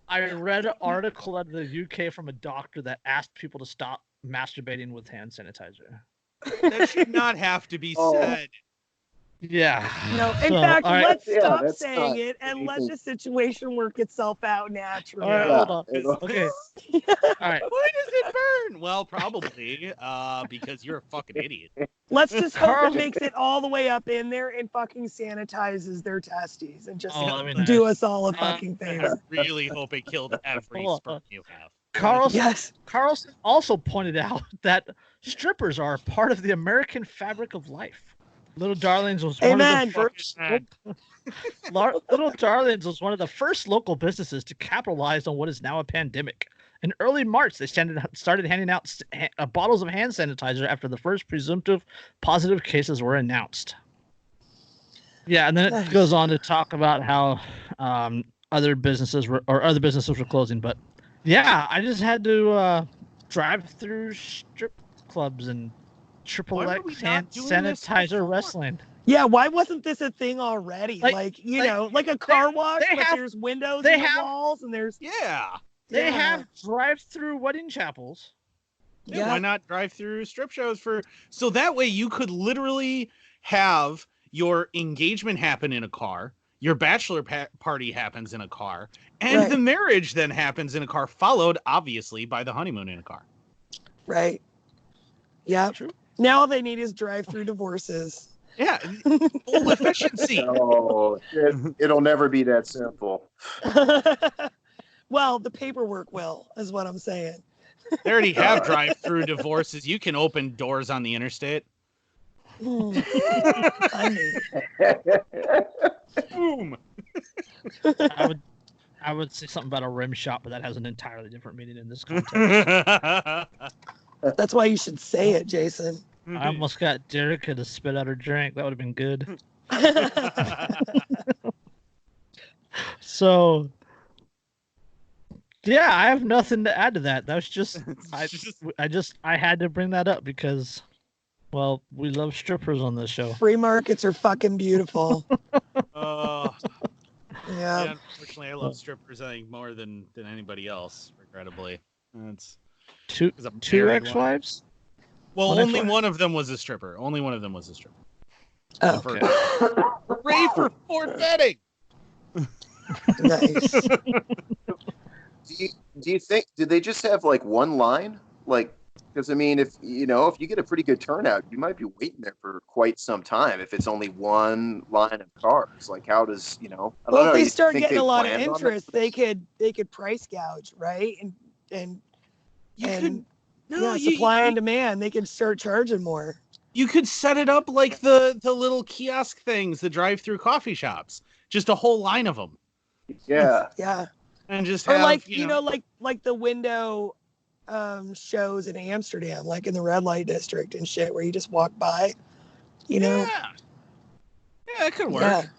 I read an article out of the UK from a doctor that asked people to stop masturbating with hand sanitizer. That should not have to be Oh. said. Yeah. No, in So, fact, all right. let's Yeah, stop that's saying not it and let anything. the situation work itself out naturally. All right, Yeah. hold on. Okay. All right. Why does it burn? Well, probably because you're a fucking idiot. Let's just hope Carl- it makes it all the way up in there and fucking sanitizes their testes and just Oh, that'd be do nice. us all a fucking I favor. really hope it killed every Hold on. sperm you have. Carlson Yes. also pointed out that strippers are a part of the American fabric of life. Little Darlings was one Amen. of the first. Little Darlings was one of the first local businesses to capitalize on what is now a pandemic. In early March, they started handing out bottles of hand sanitizer after the first presumptive positive cases were announced. Yeah, and then it Nice. goes on to talk about how other businesses were closing. But yeah, I just had to drive through strip clubs and Why were we XXX not hand doing this sanitizer before? wrestling. Yeah, why wasn't this a thing already? Like- Like like, like a car wash, they but have- there's windows they in the have- walls and there's Yeah. They Yeah. have drive-through wedding chapels. Yeah, why not drive through strip shows so that way you could literally have your engagement happen in a car, your bachelor party happens in a car, and Right. the marriage then happens in a car, followed obviously by the honeymoon in a car. right. Yeah. True. Now all they need is drive-through divorces. Yeah, full efficiency. Oh, it'll never be that simple. Well, the paperwork will, is what I'm saying. They already have drive-through divorces. You can open doors on the interstate. Funny. Boom. I would say something about a rim shot, but that has an entirely different meaning in this context. That's why you should say it, Jason. I almost got Derica to spit out her drink. That would have been good. So, yeah, I have nothing to add to that. That was just I had to bring that up because, well, we love strippers on this show. Free markets are fucking beautiful. Yeah, Yeah. unfortunately, I love strippers, I think, more than anybody else, regrettably. It's Two 'cause I'm married ex-wives? Well, One only ex-wife? one of them was a stripper. Only one of them was a stripper. Oh, The first- Hooray for fourth vetting! nice. Do you think, did they just have like one line? Like, because I mean, if you get a pretty good turnout, you might be waiting there for quite some time if it's only one line of cars. Like, how does, I don't Well, know. if they You start think getting they a lot of planned on interest, that? they could price gouge, right? And You and could no, supply and demand. They could start charging more. you could set it up like the little kiosk things, the drive-through coffee shops, just a whole line of them, Yeah. Yeah. and just Or have like like the window shows in Amsterdam, like in the red light district and shit, where you just walk by. Yeah, it could work.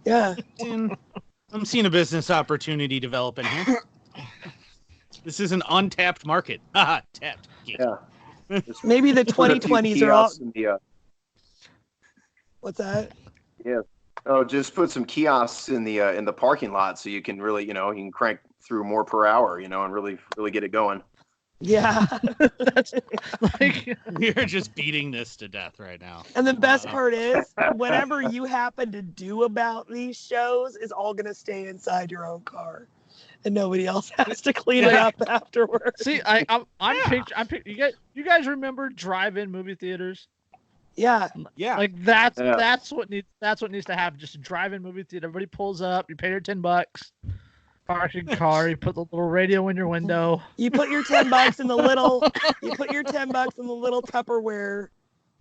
Yeah. I'm seeing a business opportunity developing here. This is an untapped market. Haha, tapped. Yeah. Maybe the Put a few 2020s are all. kiosks in the, What's that? yeah. Oh, just put some kiosks in the parking lot so you can really, you can crank through more per hour, and really get it going. Yeah. That's like We're just beating this to death right now. And the best part is, whatever you happen to do about these shows is all gonna stay inside your own car, and nobody else has to clean it up afterwards. see, I'm picturing. You guys remember drive-in movie theaters? Yeah. Yeah. Like that's what needs to happen. Just a drive-in movie theater. Everybody pulls up. You pay your $10. Park your car. You put the little radio in your window. You put your $10 in the little. You put your $10 in the little Tupperware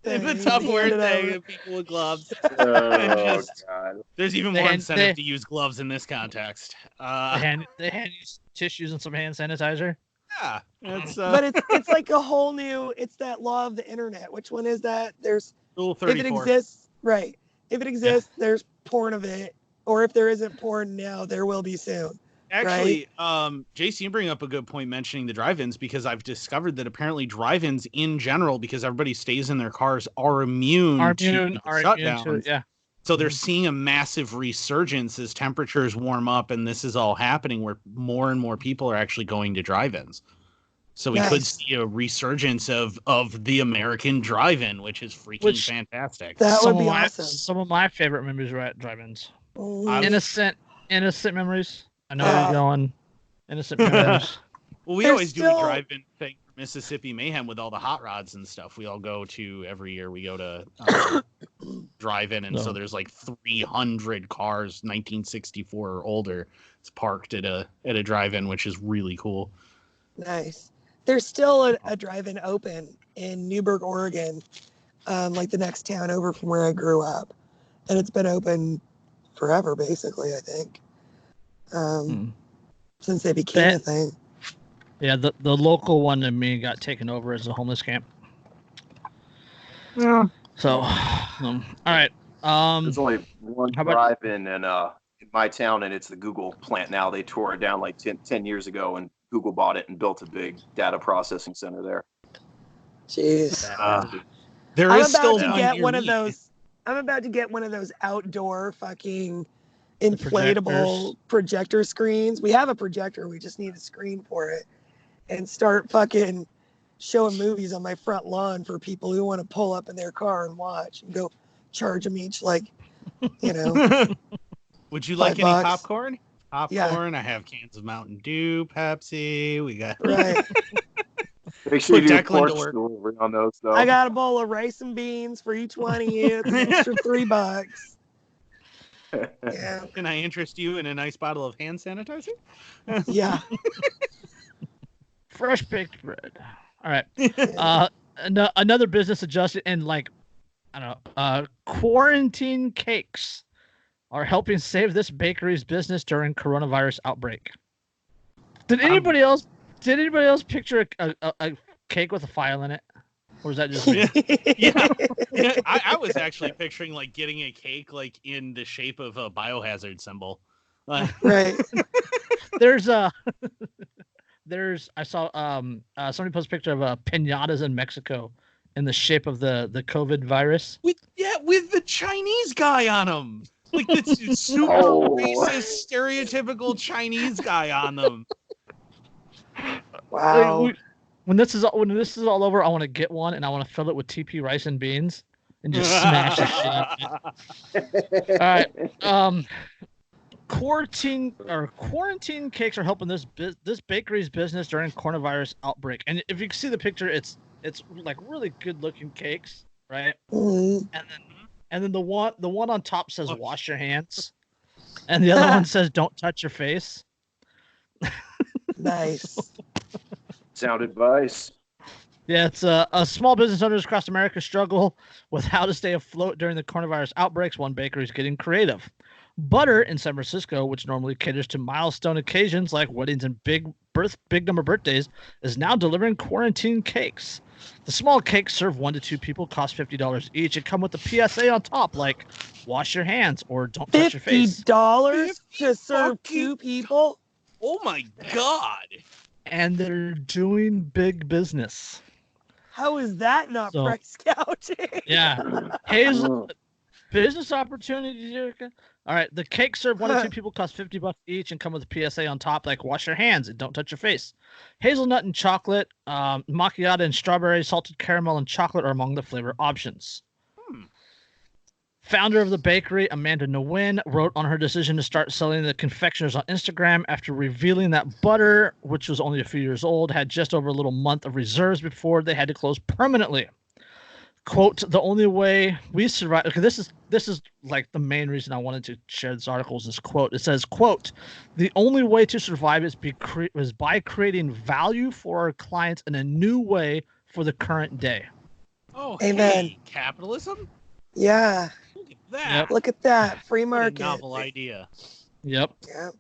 thing. The Tupperware hand it thing over. of people with gloves. Oh, God. There's even more incentive to use gloves in this context. They hand you tissues and some hand sanitizer. Yeah, it's But it's like a whole new. It's that law of the internet. Which one is that? There's Rule if it 34. exists, right? If it exists, there's porn of it. Or if there isn't porn now, there will be soon. Actually, JC, you bring up a good point mentioning the drive-ins, because I've discovered that apparently drive-ins in general, because everybody stays in their cars, are immune to shutdowns. Yeah. So they're seeing a massive resurgence as temperatures warm up, and this is all happening where more and more people are actually going to drive-ins. So we could see a resurgence of the American drive-in, which is freaking fantastic. That would be awesome. Some of my favorite memories were at drive-ins. Mm. Innocent memories. I know where you're going. Innocent memories. Well, we always do a drive-in thing for Mississippi Mayhem with all the hot rods and stuff. We all go to every year. We go to drive-in, and so there's like 300 cars, 1964 or older. It's parked at a drive-in, which is really cool. Nice. There's still a drive-in open in Newburgh, Oregon, like the next town over from where I grew up, and it's been open forever, basically. I think. Since they became a thing. Yeah, the local one to me got taken over as a homeless camp. Yeah. So, all right. There's only one drive-in in my town, and it's the Google plant now. They tore it down like 10 years ago, and Google bought it and built a big data processing center there. Jeez. There is still I'm about to get one of those outdoor fucking inflatable projector screens. We have a projector, we just need a screen for it, and start fucking showing movies on my front lawn for people who want to pull up in their car and watch, and go charge them each like Would you like any $5? popcorn? I have cans of Mountain Dew, Pepsi. We got Make sure you do porch delivery on those though. I got a bowl of rice and beans for each one of you. It's an extra $3. Yeah. Can I interest you in a nice bottle of hand sanitizer? Yeah. Fresh baked bread. All right. Another business adjusted, and quarantine cakes are helping save this bakery's business during coronavirus outbreak. Did anybody else picture a cake with a file in it? Or is that just me? Yeah. I was actually picturing like getting a cake like in the shape of a biohazard symbol. Right. I saw somebody post a picture of piñatas in Mexico in the shape of the COVID virus. With the Chinese guy on them. Like this super racist, stereotypical Chinese guy on them. Wow. When this is all over, I want to get one and I want to fill it with TP rice and beans and just smash the shit out of it. All right. Quarantine cakes are helping this bakery's business during coronavirus outbreak. And if you can see the picture, it's like really good looking cakes, right? Mm. And then the one on top says wash your hands, and the other one says don't touch your face. Nice. Sound advice. Yeah, it's a small business owners across America struggle with how to stay afloat during the coronavirus outbreaks. One bakery is getting creative. Butter in San Francisco, which normally caters to milestone occasions like weddings and big number birthdays, is now delivering quarantine cakes. The small cakes serve 1 to 2 people, cost $50 each, and come with a PSA on top like "Wash your hands" or "Don't touch your face." $50 to serve 2 people? Oh my god! And they're doing big business. How is that not price gouging? Yeah, Hazel, business opportunity, Jerica. All right, the cakes serve 1 to 2 people, cost $50 each, and come with a PSA on top like "Wash your hands" and "Don't touch your face." Hazelnut and chocolate, macchiato and strawberry, salted caramel and chocolate are among the flavor options. Founder of the bakery, Amanda Nguyen, wrote on her decision to start selling the confectioners on Instagram after revealing that butter, which was only a few years old, had just over a little month of reserves before they had to close permanently. Quote, the only way we survive. Okay, this is like the main reason I wanted to share this article is this quote. It says, quote, the only way to survive is by creating value for our clients in a new way for the current day. Oh, amen. Hey, capitalism? Yeah. Look at that. Yep. Look at that. Free What a market. novel idea. Yep. Yeah.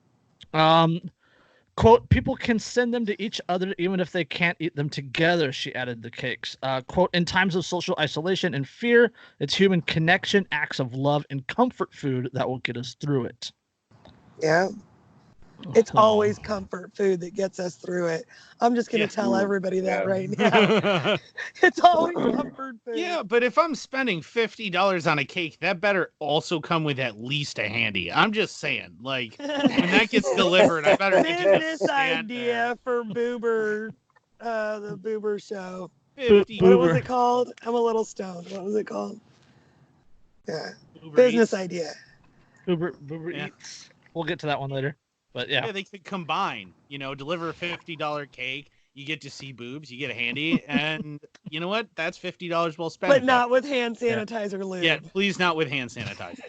Quote, people can send them to each other even if they can't eat them together, she added the cakes. Quote, in times of social isolation and fear, it's human connection, acts of love, and comfort food that will get us through it. Yeah. It's always comfort food that gets us through it. I'm just going to tell everybody that right now. It's always comfort food. Yeah, but if I'm spending $50 on a cake, that better also come with at least a handy. I'm just saying, like, when that gets delivered, I better get to Business idea for Boober, the Boober show. 50. What was it called? I'm a little stoned. What was it called? Yeah. Uber Business Eats. idea. Boober Eats. We'll get to that one later. But yeah, they could combine, deliver a $50 cake. You get to see boobs, you get a handy, and you know what? That's $50 well spent. But not with hand sanitizer lube. Yeah, please not with hand sanitizer.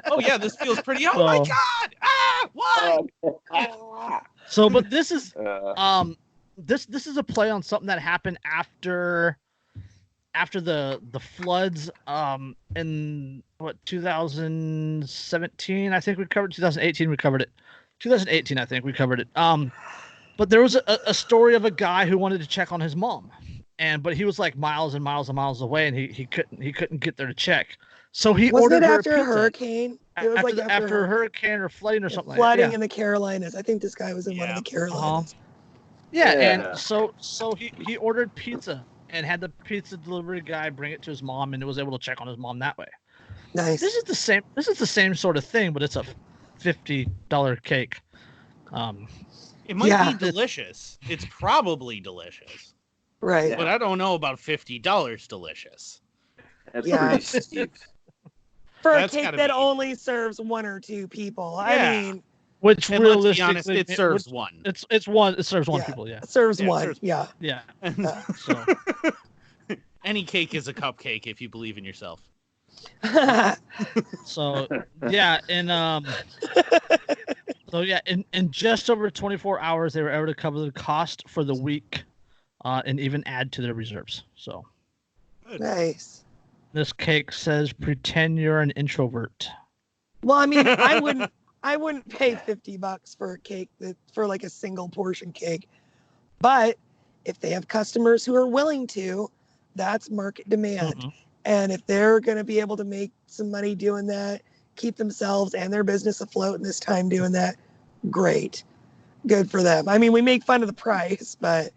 Oh yeah, this feels pretty. Oh my god! Why? So, but this is this is a play on something that happened after the floods in 2017. I think we covered 2018. We covered it. 2018, I think we covered it. But there was a story of a guy who wanted to check on his mom, but he was like miles and miles and miles away, and he couldn't get there to check. So he ordered her after a hurricane? It was after a hurricane or flooding or something. Flooding in the Carolinas. I think this guy was in one of the Carolinas. And so he ordered pizza and had the pizza delivery guy bring it to his mom, and was able to check on his mom that way. Nice. This is the same sort of thing, but it's a $50 cake. It might be delicious. It's probably delicious. Right. But I don't know about $50 delicious. That's pretty steep. For a cake that only serves 1 or 2 people. I mean, which realistically, let's be honest, it serves one. It's one. It serves one people. Yeah. It serves one. Yeah. So. Any cake is a cupcake if you believe in yourself. So yeah, in just over 24 hours, they were able to cover the cost for the week, and even add to their reserves. So nice. This cake says, "Pretend you're an introvert." Well, I mean, I wouldn't pay $50 for a cake for like a single portion cake, but if they have customers who are willing to, that's market demand. Mhm. And if they're going to be able to make some money doing that, keep themselves and their business afloat in this time doing that, great. Good for them. I mean, we make fun of the price, but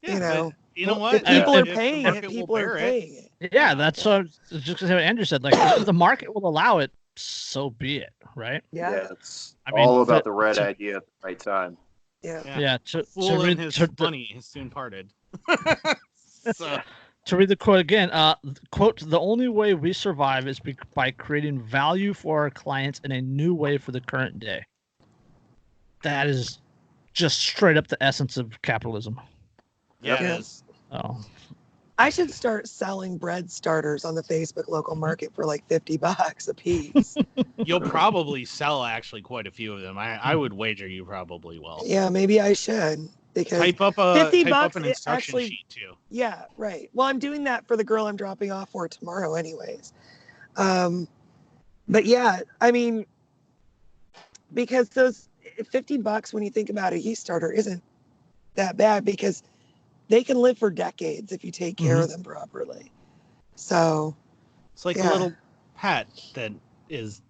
Yeah, you know, but you know if what? people are If the paying it, market will people are bear it, paying it. Yeah, that's what I was just gonna say what Andrew said. Like, if the market will allow it, so be it, right? Yeah. it's I mean, all about but the right to- idea at the right time. Yeah. Yeah, a to fool and read his to, money has soon parted. So, to read the quote again, quote, the only way we survive is by creating value for our clients in a new way for the current day. That is just straight up the essence of capitalism. yeah, Yeah. it is. Oh, I should start selling bread starters on the Facebook local market for like $50 a piece. You'll probably sell actually quite a few of them. I would wager you probably will. Yeah, maybe I should, because Type up $50 an it instruction actually, sheet too. yeah, right. Well, I'm doing that for the girl I'm dropping off for tomorrow anyways. But yeah, I mean, because those $50 when you think about a yeast starter isn't that bad, because they can live for decades if you take care of them properly. So It's like a yeah. little pet that is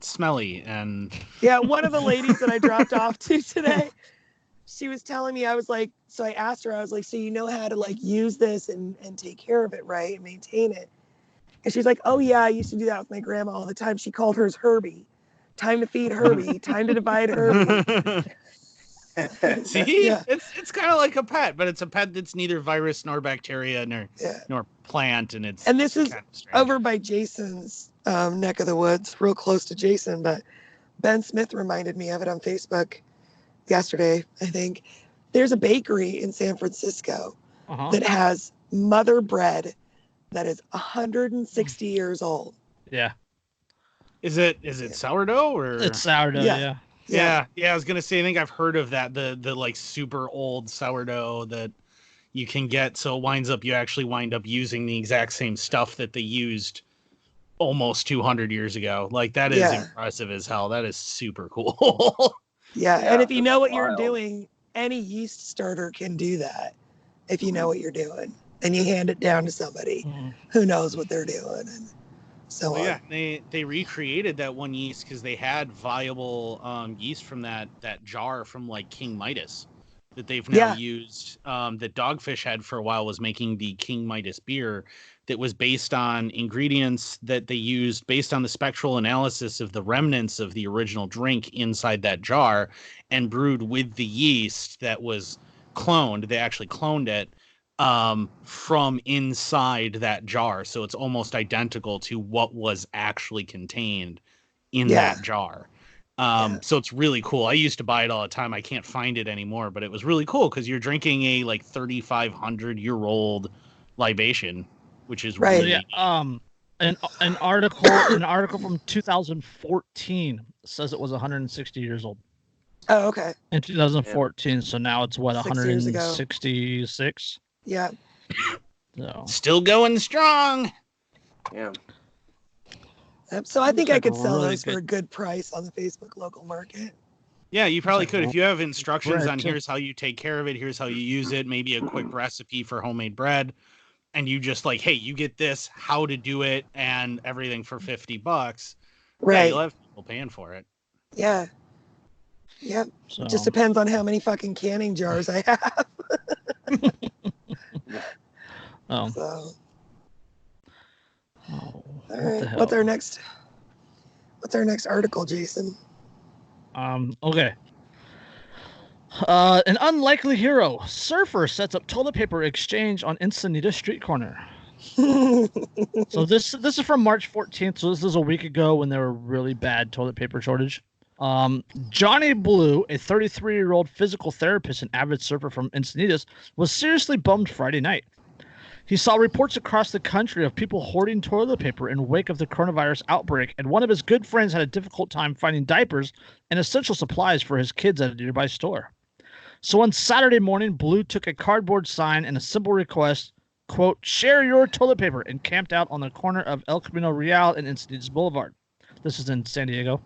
smelly and Yeah, one of the ladies that I dropped off to today, she was telling me, I was like, so I asked her, I was like, so you know how to like use this and take care of it, right? And maintain it. And she's like, oh yeah, I used to do that with my grandma all the time. She called hers Herbie. Time to feed Herbie, time to divide Herbie. see, Yeah. it's kind of like a pet, but it's a pet that's neither virus nor bacteria nor plant, and it's And this is kind of strange. over by Jason's neck of the woods, real close to Jason, but Ben Smith reminded me of it on Facebook yesterday, I think. There's a bakery in San Francisco that has mother bread that is 160 years old. yeah. Is it sourdough or It's sourdough, Yeah. yeah. I was gonna say I think I've heard of that, the like super old sourdough that you can get, so you actually wind up using the exact same stuff that they used almost 200 years ago. Like that is Yeah. impressive as hell. That is super cool. Yeah. Yeah, And if you know what that's you're wild. doing, any yeast starter can do that if you know what you're doing. And you hand it down to somebody who knows what they're doing and so on. Yeah, they recreated that one yeast because they had viable yeast from that jar from like King Midas that they've now used. That Dogfish had for a while was making the King Midas beer that was based on ingredients that they used based on the spectral analysis of the remnants of the original drink inside that jar and brewed with the yeast that was cloned. They actually cloned it from inside that jar, so it's almost identical to what was actually contained in that jar. So it's really cool. I used to buy it all the time. I can't find it anymore, but it was really cool because you're drinking a like 3,500-year-old libation, which is Right. really An article from 2014 says it was 160 years old. Oh, okay. In 2014, so now it's what, 6 years ago. 166? Yeah. So still going strong. Yeah. So I think I like could sell really those for a good price on the Facebook local market. Yeah, you probably could. If you have instructions bread, on too. here's how you take care of it, here's how you use it, maybe a quick recipe for homemade bread, and you just like, hey, you get this, how to do it, and everything for $50. Yeah, Right. you'll have people paying for it. Yeah. Yep. So, It just depends on how many fucking canning jars I have. oh, So, oh, all what right. the hell? What's our next article, Jason? Okay. An unlikely hero. Surfer sets up toilet paper exchange on Encinitas street corner. So this is from March 14th. So this is a week ago when there were really bad toilet paper shortage. Johnny Blue, a 33-year-old physical therapist and avid surfer from Encinitas, was seriously bummed Friday night. He saw reports across the country of people hoarding toilet paper in wake of the coronavirus outbreak, and one of his good friends had a difficult time finding diapers and essential supplies for his kids at a nearby store. So on Saturday morning, Blue took a cardboard sign and a simple request, quote, share your toilet paper, and camped out on the corner of El Camino Real and Encinitas Boulevard. This is in San Diego.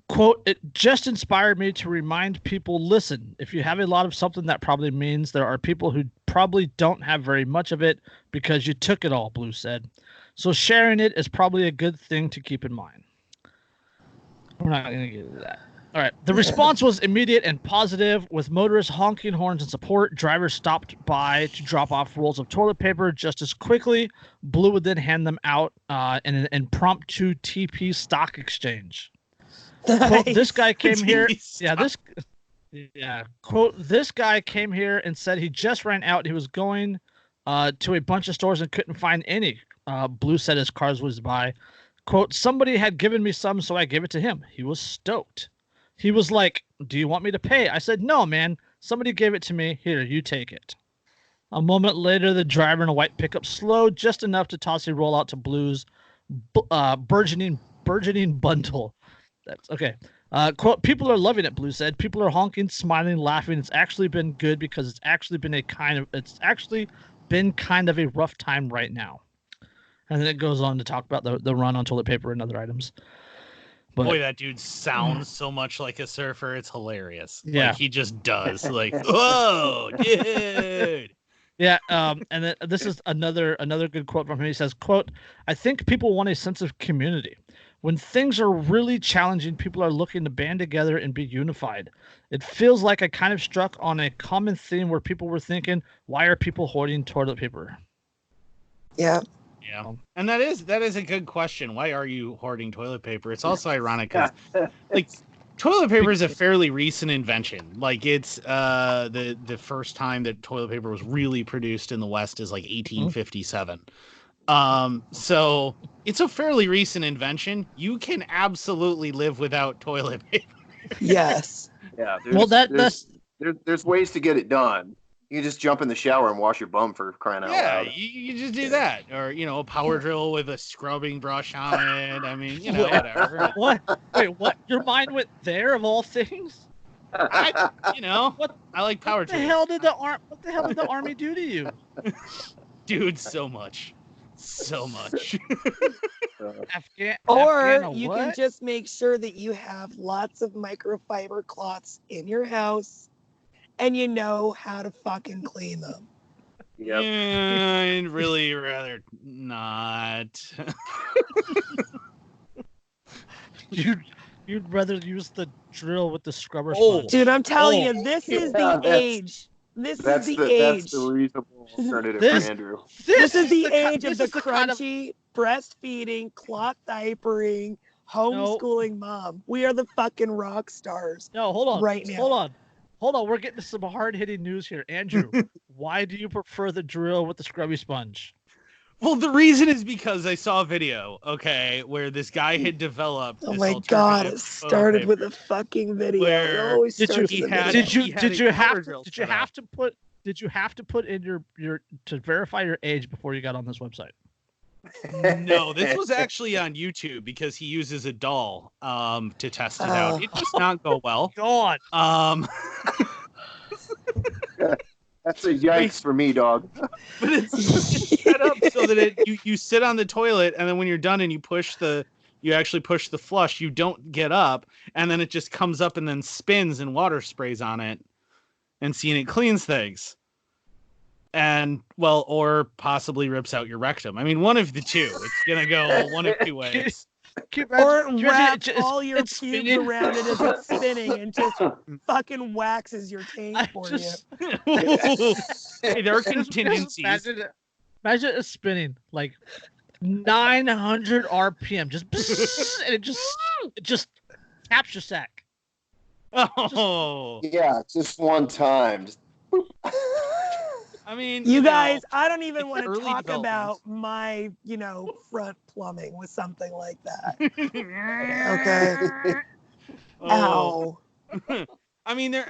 Quote, it just inspired me to remind people, listen, if you have a lot of something, that probably means there are people who probably don't have very much of it because you took it all, Blue said. So sharing it is probably a good thing to keep in mind. We're not going to get into that. All right. The response was immediate and positive, with motorists honking horns in support. Drivers stopped by to drop off rolls of toilet paper just as quickly. Blue would then hand them out in an impromptu TP stock exchange. Quote, this guy came here. Quote, this guy came here and said he just ran out. He was going to a bunch of stores and couldn't find any. Blue said as cars whizzed by. Quote, somebody had given me some, so I gave it to him. He was stoked. He was like, do you want me to pay? I said, no, man. Somebody gave it to me. Here, you take it. A moment later, the driver in a white pickup slowed just enough to toss a roll out to Blue's burgeoning bundle. That's okay. Quote, people are loving it, Blue said. People are honking, smiling, laughing. It's actually been good because it's actually been kind of a rough time right now. And then it goes on to talk about the run on toilet paper and other items. But, boy, that dude sounds so much like a surfer. It's hilarious. Yeah. Like, he just does. Like, whoa, dude. Yeah, and then this is another good quote from him. He says, quote, I think people want a sense of community. When things are really challenging, people are looking to band together and be unified. It feels like I kind of struck on a common theme where people were thinking, why are people hoarding toilet paper? Yeah. Yeah. And that is a good question. Why are you hoarding toilet paper? It's also ironic because like toilet paper is a fairly recent invention. Like it's the first time that toilet paper was really produced in the West is like 1857. So it's a fairly recent invention. You can absolutely live without toilet paper. Yes. Yeah. There's ways to get it done. You can just jump in the shower and wash your bum, for crying out loud. Yeah, you just do that. Or, a power drill with a scrubbing brush on it. I mean, whatever. What? Wait, what? Your mind went there of all things? What? I like power What the drills. hell did the army do to you? Dude, so much. So much. Or you can just make sure that you have lots of microfiber cloths in your house and you know how to fucking clean them. Yep. I'd really rather not. You'd rather use the drill with the scrubber Oh. sponge. Dude, I'm telling you, this is the age. This is the age. That's the reasonable alternative for Andrew. This is the age of the is the kind of- crunchy, breastfeeding, cloth diapering, homeschooling mom. We are the fucking rock stars. No, hold on. Right now. Hold on. We're getting to some hard-hitting news here. Andrew, why do you prefer the drill with the scrubby sponge? Well, the reason is because I saw a video, where this guy had developed. Oh this my god! alternative It started with a fucking video. It always starts with a video. Did you have to put in your to verify your age before you got on this website? No, this was actually on YouTube because he uses a doll to test it out. It does not go well. God. That's a yikes for me, dog. But it's set up so that you sit on the toilet, and then when you're done and you actually push the flush, you don't get up, and then it just comes up and then spins and water sprays on it, and seeing it cleans things. And or possibly rips out your rectum. I mean, one of the two. It's gonna go one of two ways. Or wrap all your pubes around it as it's spinning and just fucking waxes your taint for you. Hey, there are contingencies. Imagine it spinning like 900 RPM, and it just taps your sack. Oh, yeah, just one time. Just I mean, you guys, I don't even want to early talk development. about my, front plumbing with something like that. Okay. Ow. I mean, there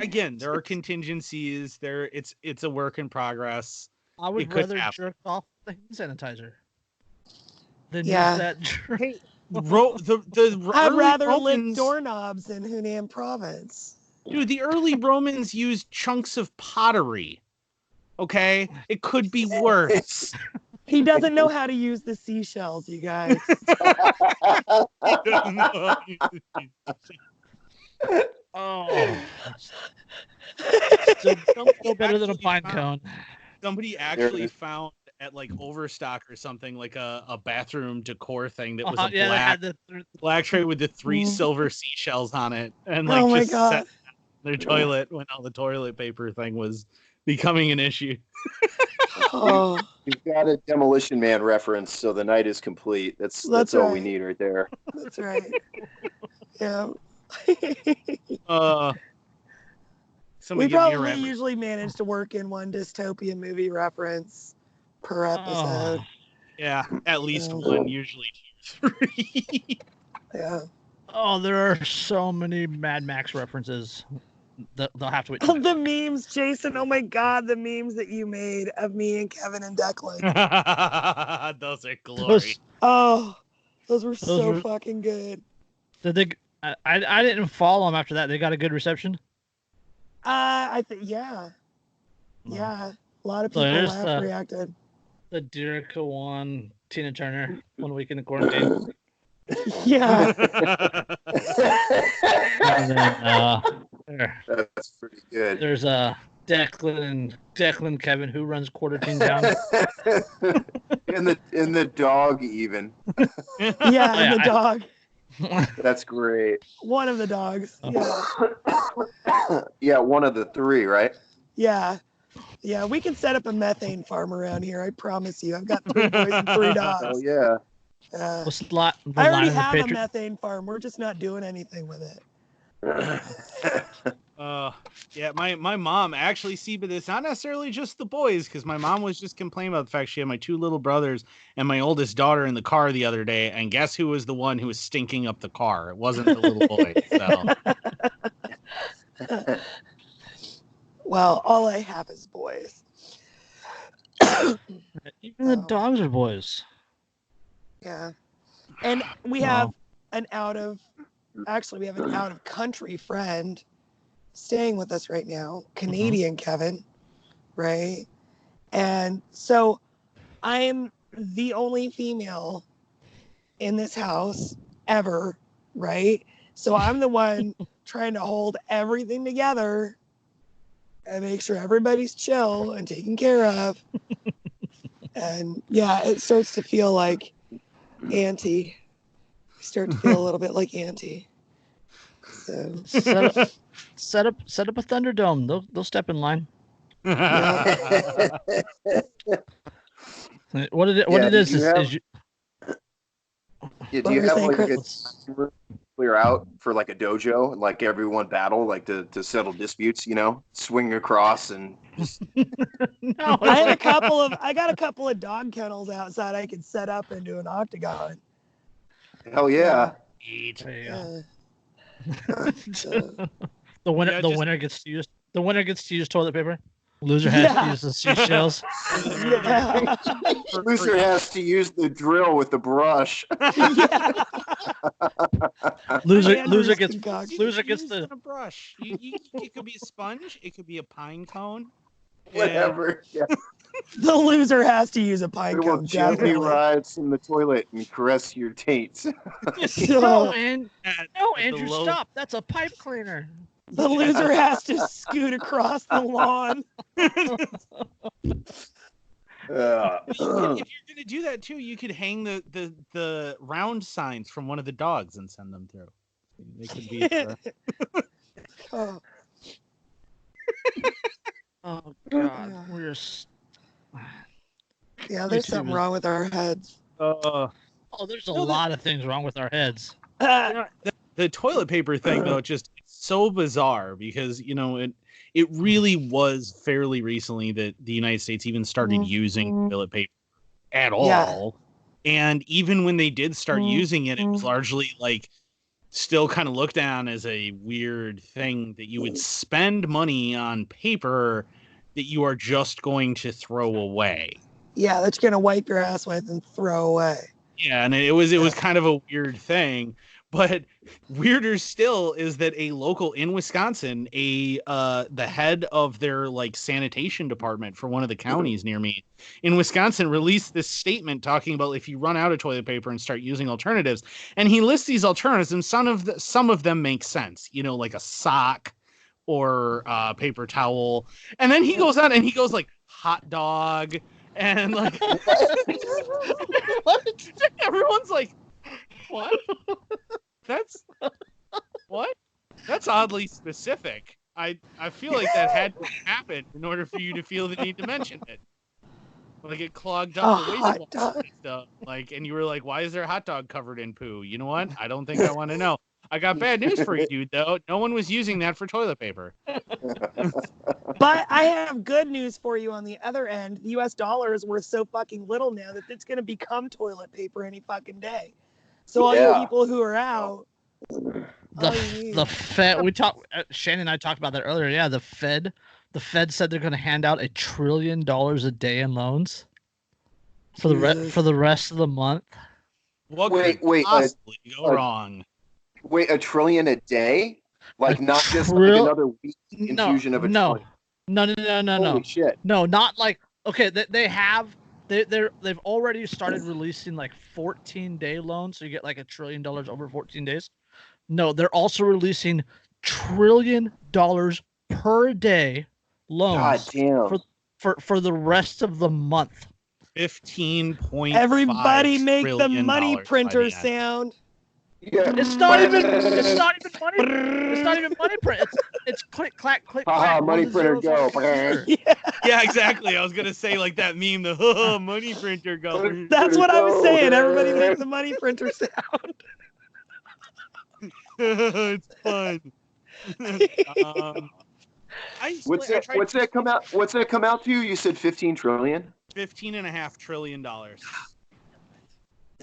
are contingencies. It's a work in progress. I would rather jerk off the hand sanitizer than use that. Hey, I'd rather lick doorknobs in Hunan province. Dude, the early Romans used chunks of pottery. Okay, it could be worse. He doesn't know how to use the seashells, you guys. Oh, still better than a pine cone. Somebody actually found at like Overstock or something like a bathroom decor thing that was a black tray with the 3 silver seashells on it, and like just set their toilet when all the toilet paper thing was becoming an issue. You've got a Demolition Man reference, so the night is complete. That's all we need right there. That's right. Yeah. We probably usually manage to work in one dystopian movie reference per episode. Yeah, at least one, usually 2 or 3. Yeah. Oh, there are so many Mad Max references. They'll have to wait. The memes, Jason. Oh my God, the memes that you made of me and Kevin and Declan. Those are glory. Those were so fucking good. Did they? I didn't follow them after that. They got a good reception. I think yeah. A lot of people reacted. The Derica one, Tina Turner, 1 week in the quarantine. Yeah. And then, that's pretty good. There's Declan Kevin, who runs Quarter Team Down. in the dog even. Yeah, the dog. That's great. One of the dogs. Yeah. Yeah, one of the 3, right? Yeah. Yeah, we can set up a methane farm around here. I promise you. I've got 3 boys and 3 dogs. Oh yeah. I already have a methane farm. We're just not doing anything with it. Yeah, my mom actually, but it's not necessarily just the boys, because my mom was just complaining about the fact she had my 2 little brothers and my oldest daughter in the car the other day, and guess who was the one who was stinking up the car? It wasn't the little boy. So. Well, all I have is boys. Even the dogs are boys. Yeah. And we have an out of country friend staying with us right now, Canadian Kevin, right? And so I'm the only female in this house ever, right? So I'm the one trying to hold everything together and make sure everybody's chill and taken care of. And yeah, it starts to feel like Auntie. I start to feel a little bit like Auntie. So set up a Thunderdome. They'll step in line. Yeah. What it is do you have like a clear out for like a dojo and like everyone battle like to settle disputes, swing across and just... No, I got a couple of dog kennels outside I could set up into an octagon. Hell yeah. The winner gets to use toilet paper. Loser has to use the seashells. Yeah. Loser has to use the drill with the brush. Loser gets the brush. It could be a sponge. It could be a pine cone. Whatever. Yeah. The loser has to use a pine cone. Gently rides in the toilet and caress your taints. No, Andrew, stop. That's a pipe cleaner. The loser has to scoot across the lawn. If you're gonna do that too, you could hang the round signs from one of the dogs and send them through. They could be. Oh God, we're. Yeah, there's something wrong with our heads. There's a lot of things wrong with our heads. The toilet paper thing, though, just so bizarre because it really was fairly recently that the United States even started using toilet paper at all. Yeah. And even when they did start using it, it was largely like still kind of looked down as a weird thing that you would spend money on paper that you are just going to throw away. Yeah, that you're gonna wipe your ass with and throw away. Yeah, and it was kind of a weird thing. But weirder still is that a local in Wisconsin, the head of their sanitation department for one of the counties near me in Wisconsin released this statement talking about if you run out of toilet paper and start using alternatives. And he lists these alternatives, and some of them make sense. Like a sock, or paper towel. And then he goes on and he goes like hot dog and like what? Everyone's like, what? That's what? That's oddly specific. I feel like that had to happen in order for you to feel the need to mention it. Like it clogged up the wastewater and stuff. Like, and you were like, "Why is there a hot dog covered in poo?" You know what? I don't think I want to know. I got bad news for you, dude. Though no one was using that for toilet paper. But I have good news for you on the other end. The U.S. dollar is worth so fucking little now that it's going to become toilet paper any fucking day. So all you people who are out. The Fed, Shannon and I talked about that earlier. Yeah, the Fed said they're going to hand out $1 trillion a day in loans for the rest of the month. What could possibly go wrong? Wait, $1 trillion a day? Like not just like another week infusion of $1 trillion. No. Holy shit. No, not like they've already started releasing like 14-day loans, so you get like $1 trillion over 14 days. No, they're also releasing $1 trillion per day loans for the rest of the month. 15.5 Everybody make the money printer sound. Yeah. It's not even money print. It's click clack click clack. Money printer go. Yeah, exactly. I was gonna say like that meme, the money printer go. That's what I was saying. Everybody make the money printer sound. It's fun. What's that come out to? You said 15 trillion? $15.5 trillion. And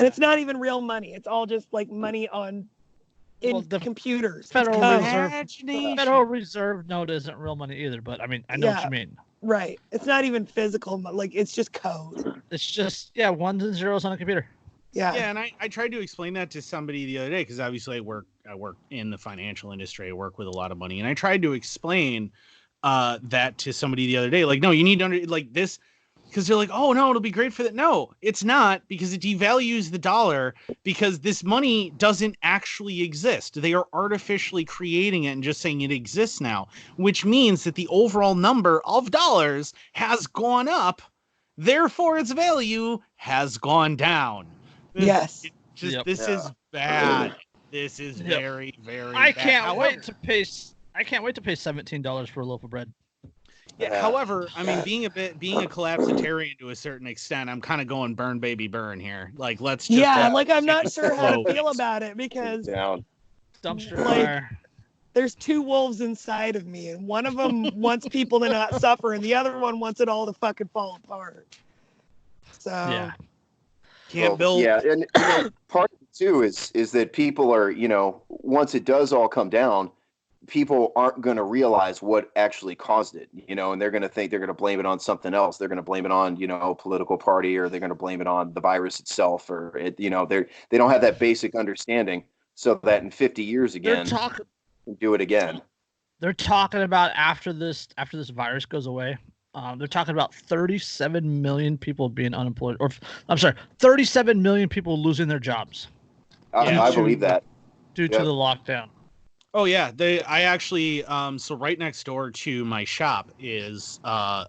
it's not even real money. It's all just like money on the computers. Federal Reserve note isn't real money either, but I mean, I know what you mean. Right. It's not even physical, like it's just code. It's just ones and zeros on a computer. Yeah, and I tried to explain that to somebody the other day because obviously I work in the financial industry. I work with a lot of money, and I tried to explain that to somebody the other day. Like, no, you need to like this, because they're like, oh no, it'll be great for that. No, it's not, because it devalues the dollar, because this money doesn't actually exist. They are artificially creating it and just saying it exists now, which means that the overall number of dollars has gone up, therefore its value has gone down. Yes. This is bad. This is very, very bad. I can't wait to pay $17 for a loaf of bread. Yeah. However, I mean, being a collapsitarian to a certain extent, I'm kind of going burn baby burn here. Like, let's just like I'm not sure how to feel about it, because dumpster fire. There's two wolves inside of me, and one of them wants people to not suffer, and the other one wants it all to fucking fall apart. So can't build. Yeah, and part of it too is that people are, once it does all come down, people aren't going to realize what actually caused it, and they're going to think they're going to blame it on something else. They're going to blame it on, a political party, or they're going to blame it on the virus itself, or they don't have that basic understanding, so that in 50 years again, do it again. They're talking about after this virus goes away, they're talking about 37 million people being unemployed, 37 million people losing their jobs. I believe that. Due to the lockdown. Oh yeah, I actually so right next door to my shop is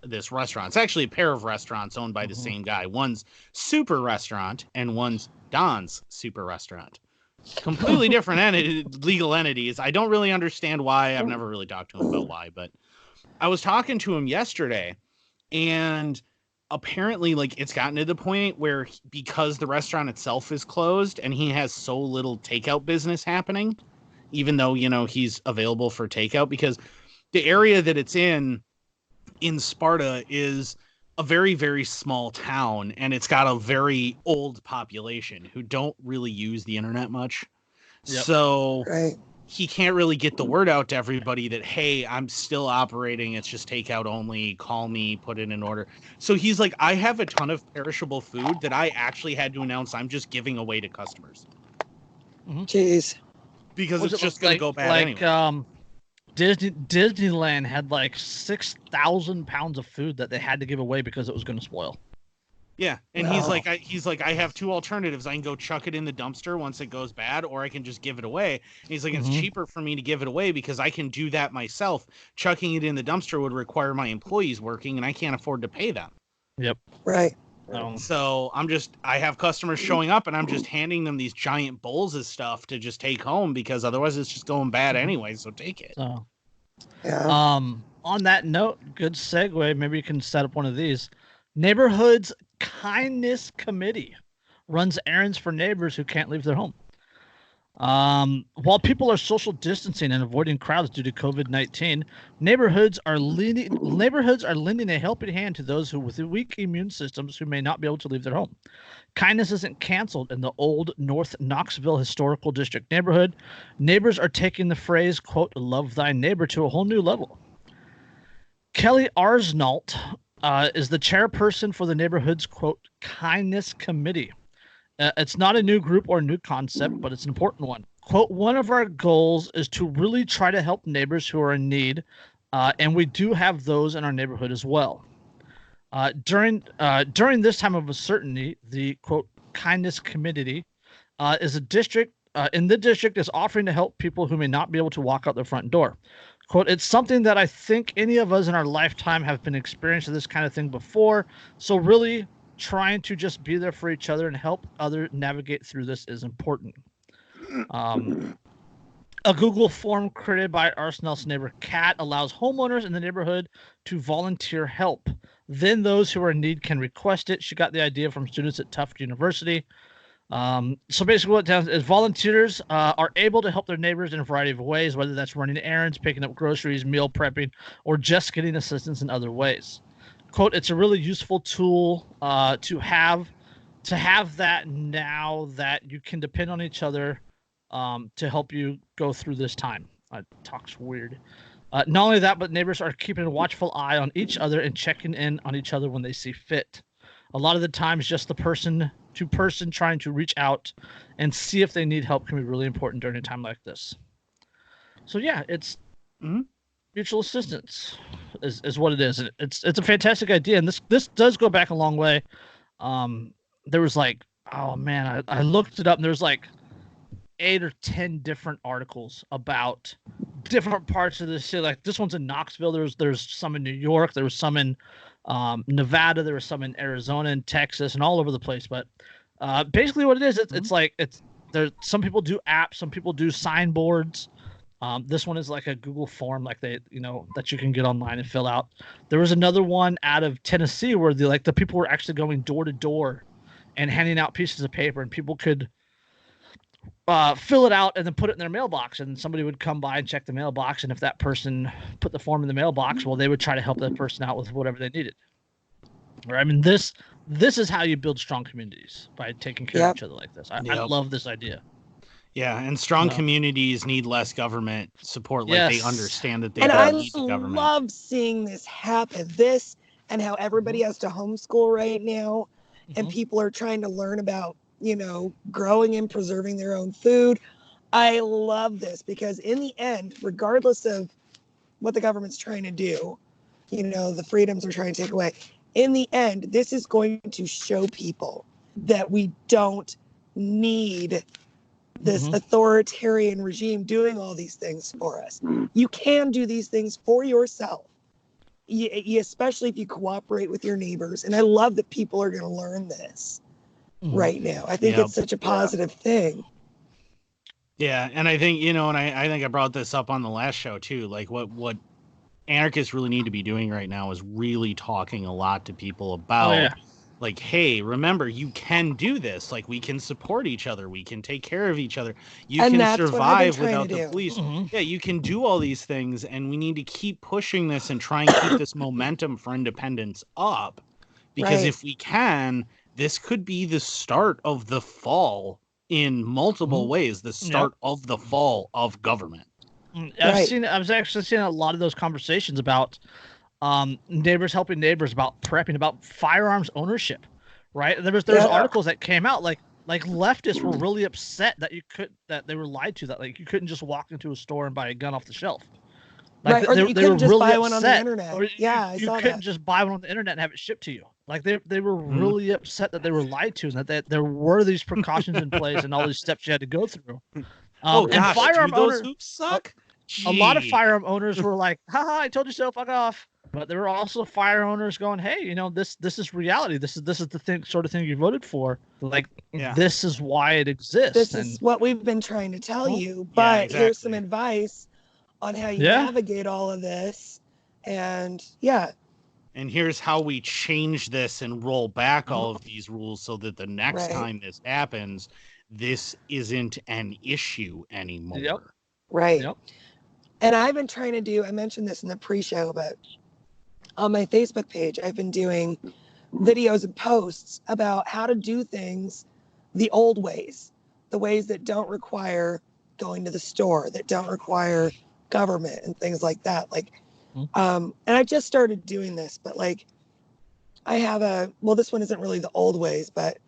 this restaurant. It's actually a pair of restaurants owned by the same guy. One's Super Restaurant and one's Don's Super Restaurant. Completely different legal entities. I don't really understand why. I've never really talked to him about why, but I was talking to him yesterday, and apparently like it's gotten to the point where because the restaurant itself is closed and he has so little takeout business happening, even though, he's available for takeout, because the area that it's in Sparta is a very, very small town, and it's got a very old population who don't really use the internet much. Yep. So he can't really get the word out to everybody that, hey, I'm still operating. It's just takeout only. Call me, put it in order. So he's like, I have a ton of perishable food that I actually had to announce I'm just giving away to customers. Jeez. Because it's just going to go bad anyway. Disneyland had like 6,000 pounds of food that they had to give away because it was going to spoil. Yeah, and Wow. he's like, I have two alternatives. I can go chuck it in the dumpster once it goes bad, or I can just give it away. And he's like, it's cheaper for me to give it away because I can do that myself. Chucking it in the dumpster would require my employees working, and I can't afford to pay them. Yep. Right. So I have customers showing up, and I'm just handing them these giant bowls of stuff to just take home because otherwise it's just going bad anyway. So take it. So, Yeah. on that note, good segue. Maybe you can set up one of these. Neighborhood's Kindness Committee runs errands for neighbors who can't leave their home. While people are social distancing and avoiding crowds due to COVID-19, neighborhoods are lending a helping hand to those with weak immune systems who may not be able to leave their home. Kindness isn't canceled in the old North Knoxville Historical District neighborhood. Neighbors are taking the phrase, quote, love thy neighbor to a whole new level. Kelly Arsnault is the chairperson for the neighborhood's, quote, Kindness Committee. It's not a new group or a new concept, but it's an important one. Quote, one of our goals is to really try to help neighbors who are in need, and we do have those in our neighborhood as well. During this time of uncertainty, the, quote, Kindness Committee is a district in the district is offering to help people who may not be able to walk out their front door. Quote, it's something that I think any of us in our lifetime have been experiencing this kind of thing before. So really trying to just be there for each other and help others navigate through this is important. A Google form created by Arsenal's neighbor Kat allows homeowners in the neighborhood to volunteer help. Then those who are in need can request it. She got the idea from students at Tufts University. So basically what it does is volunteers are able to help their neighbors in a variety of ways, whether that's running errands, picking up groceries, meal prepping, or just getting assistance in other ways. Quote, it's a really useful tool to have that now that you can depend on each other to help you go through this time. Talks weird. Not only that, but neighbors are keeping a watchful eye on each other and checking in on each other when they see fit. A lot of the times, just the person to person trying to reach out and see if they need help can be really important during a time like this. So yeah, it's mutual assistance is what it is. And it's a fantastic idea. And this does go back a long way. There was like, oh man, I looked it up and there's like 8 or 10 different articles about different parts of the city. Like this one's in Knoxville. There's some in New York. There was some in Nevada. There was some in Arizona and Texas and all over the place. But basically what it is, it's like there. Some people do apps. Some people do signboards. This one is like a Google form, like that you can get online and fill out. There was another one out of Tennessee where the people were actually going door to door and handing out pieces of paper, and people could fill it out and then put it in their mailbox, and somebody would come by and check the mailbox, and if that person put the form in the mailbox, well, they would try to help that person out with whatever they needed. Right? I mean, this is how you build strong communities, by taking care of each other like this. I love this idea. Yeah, and strong communities need less government support. Like they understand that they and don't need the government. I love seeing this happen. This and how everybody has to homeschool right now, and people are trying to learn about growing and preserving their own food. I love this because in the end, regardless of what the government's trying to do, the freedoms they're trying to take away, in the end, this is going to show people that we don't need this authoritarian regime doing all these things for us. You can do these things for yourself, especially if you cooperate with your neighbors. And I love that people are going to learn this right now. I think it's such a positive thing. Yeah, and I think, and I think I brought this up on the last show too. Like what anarchists really need to be doing right now is really talking a lot to people about like, hey, remember, you can do this. Like, we can support each other. We can take care of each other. You can survive without the police. Yeah, you can do all these things, and we need to keep pushing this and try and keep this momentum for independence up. Because if we can, this could be the start of the fall in multiple ways, the start of the fall of government. I was actually seeing a lot of those conversations about neighbors helping neighbors, about prepping, about firearms ownership, right? There was articles that came out like leftists were really upset that that they were lied to, that like you couldn't just walk into a store and buy a gun off the shelf. Like or they you couldn't were just really buy one on the upset. internet. Or you couldn't just buy one on the internet and have it shipped to you. Like they were really upset that they were lied to, and that there were these precautions in place and all these steps you had to go through. Oh And gosh, firearm do those owners, hoops suck? a lot of Gee. firearm owners were like, haha, I told you so, fuck off. But there were also fire owners going, hey, you know, this is reality. This is the thing, sort of thing you voted for. Like, this is why it exists. This is what we've been trying to tell you. But here's some advice on how you navigate all of this. And and here's how we change this and roll back all of these rules so that the next time this happens, this isn't an issue anymore. Yep. Right. Yep. And I've been trying to do, I mentioned this in the pre-show, but on my Facebook page, I've been doing videos and posts about how to do things the old ways, the ways that don't require going to the store, that don't require government and things like that. Like, and I just started doing this, but like, I have this one isn't really the old ways, but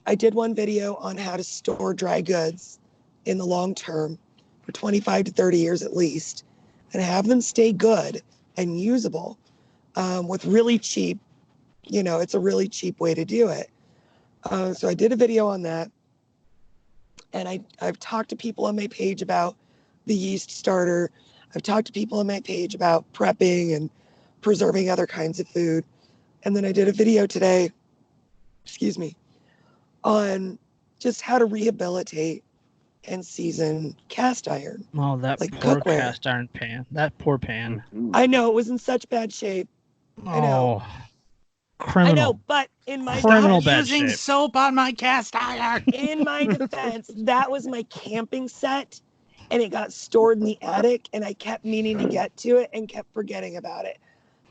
I did one video on how to store dry goods in the long term for 25 to 30 years at least, and have them stay good and usable with really cheap, it's a really cheap way to do it. So I did a video on that, and I've talked to people on my page about the yeast starter. I've talked to people on my page about prepping and preserving other kinds of food. And then I did a video today, on just how to rehabilitate and season cast iron. Oh, that like poor cookware. Cast iron pan. That poor pan. I know, it was in such bad shape. I know. Criminal. I know, but in my using soap on my cast iron. In my defense, that was my camping set, and it got stored in the attic, and I kept meaning to get to it and kept forgetting about it.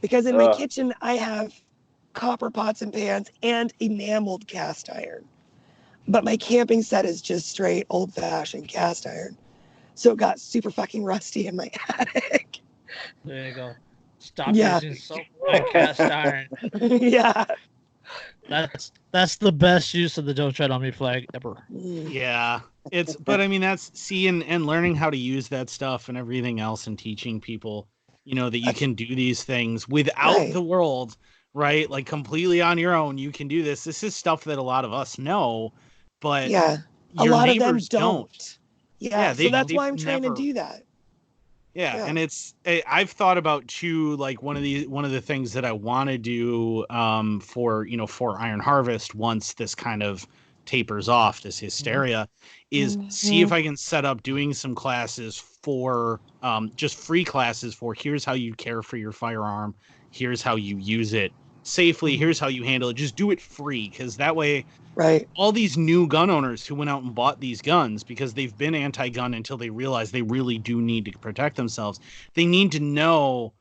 Because in my kitchen, I have copper pots and pans and enameled cast iron. But my camping set is just straight old-fashioned cast iron. So it got super fucking rusty in my attic. There you go. Stop using soap and cast iron. Yeah. That's the best use of the Don't Tread on Me flag ever. Yeah. But I mean, that's and learning how to use that stuff and everything else, and teaching people, that you can do these things without the world, right? Like completely on your own. You can do this. This is stuff that a lot of us know, but a lot of them don't. Yeah. So that's why I'm trying to do that. Yeah, and I've thought about too, like one of the things that I want to do for Iron Harvest once this kind of tapers off, this hysteria, is see if I can set up doing some classes for just free classes for here's how you care for your firearm, here's how you use it safely, here's how you handle it. Just do it free, because that way all these new gun owners who went out and bought these guns because they've been anti-gun until they realize they really do need to protect themselves, they need to know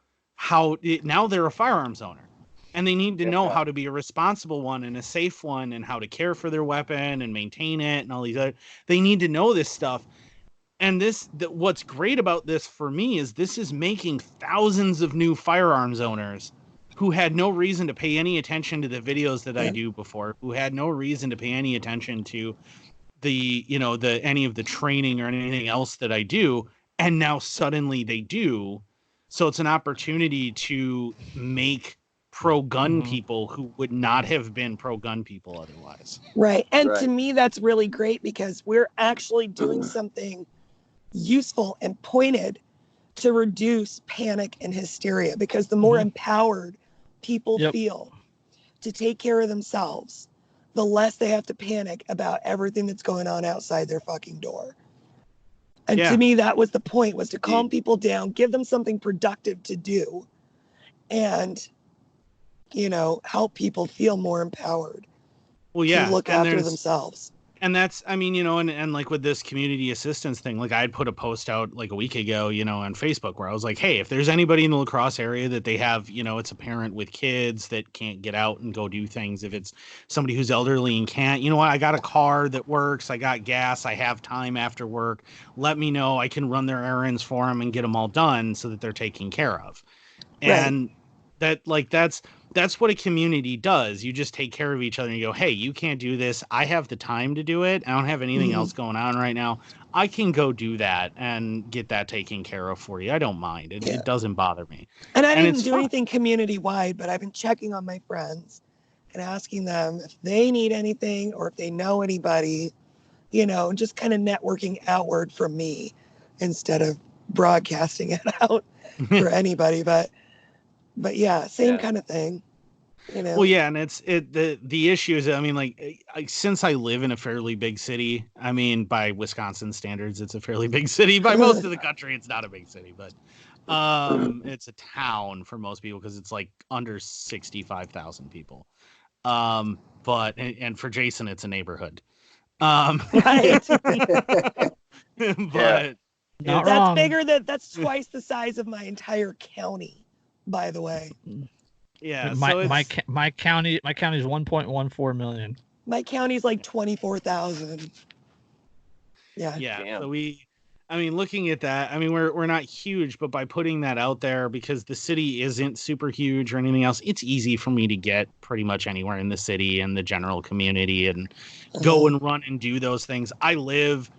now they're a firearms owner, and they need to know how to be a responsible one and a safe one, and how to care for their weapon and maintain it and all these other. They need to know this stuff. And what's great about this for me is this is making thousands of new firearms owners who had no reason to pay any attention to the videos that I do before, who had no reason to pay any attention to any of the training or anything else that I do. And now suddenly they do. So it's an opportunity to make pro-gun people who would not have been pro-gun people otherwise. Right. And to me, that's really great, because we're actually doing something useful and pointed to reduce panic and hysteria, because the more empowered people feel to take care of themselves, the less they have to panic about everything that's going on outside their fucking door. And to me, that was the point, was to calm people down, give them something productive to do, and, help people feel more empowered to look after themselves. And that's, I mean, and like with this community assistance thing, like I'd put a post out like a week ago, on Facebook, where I was like, hey, if there's anybody in the La Crosse area that they have, it's a parent with kids that can't get out and go do things. If it's somebody who's elderly and can't, I got a car that works. I got gas. I have time after work. Let me know. I can run their errands for them and get them all done so that they're taken care of. And that's what a community does. You just take care of each other and you go, hey, you can't do this. I have the time to do it. I don't have anything else going on right now. I can go do that and get that taken care of for you. I don't mind. It doesn't bother me. And I didn't do anything community wide, but I've been checking on my friends and asking them if they need anything or if they know anybody, you know, just kind of networking outward from me instead of broadcasting it out for anybody. But yeah, same kind of thing. You know? Well, yeah, and the issue is, I mean, like, since I live in a fairly big city, I mean, by Wisconsin standards, it's a fairly big city. By most of the country, it's not a big city, but it's a town for most people because it's like under 65,000 people. But and for Jason, it's a neighborhood. Right. But Not that's wrong. bigger that's twice the size of my entire county, by the way. Yeah, my so my county is 1.14 million. My county's like 24,000. Yeah. Yeah. So I mean, looking at that, I mean, we're not huge, but by putting that out there, because the city isn't super huge or anything else, it's easy for me to get pretty much anywhere in the city and the general community and go and run and do those things. I live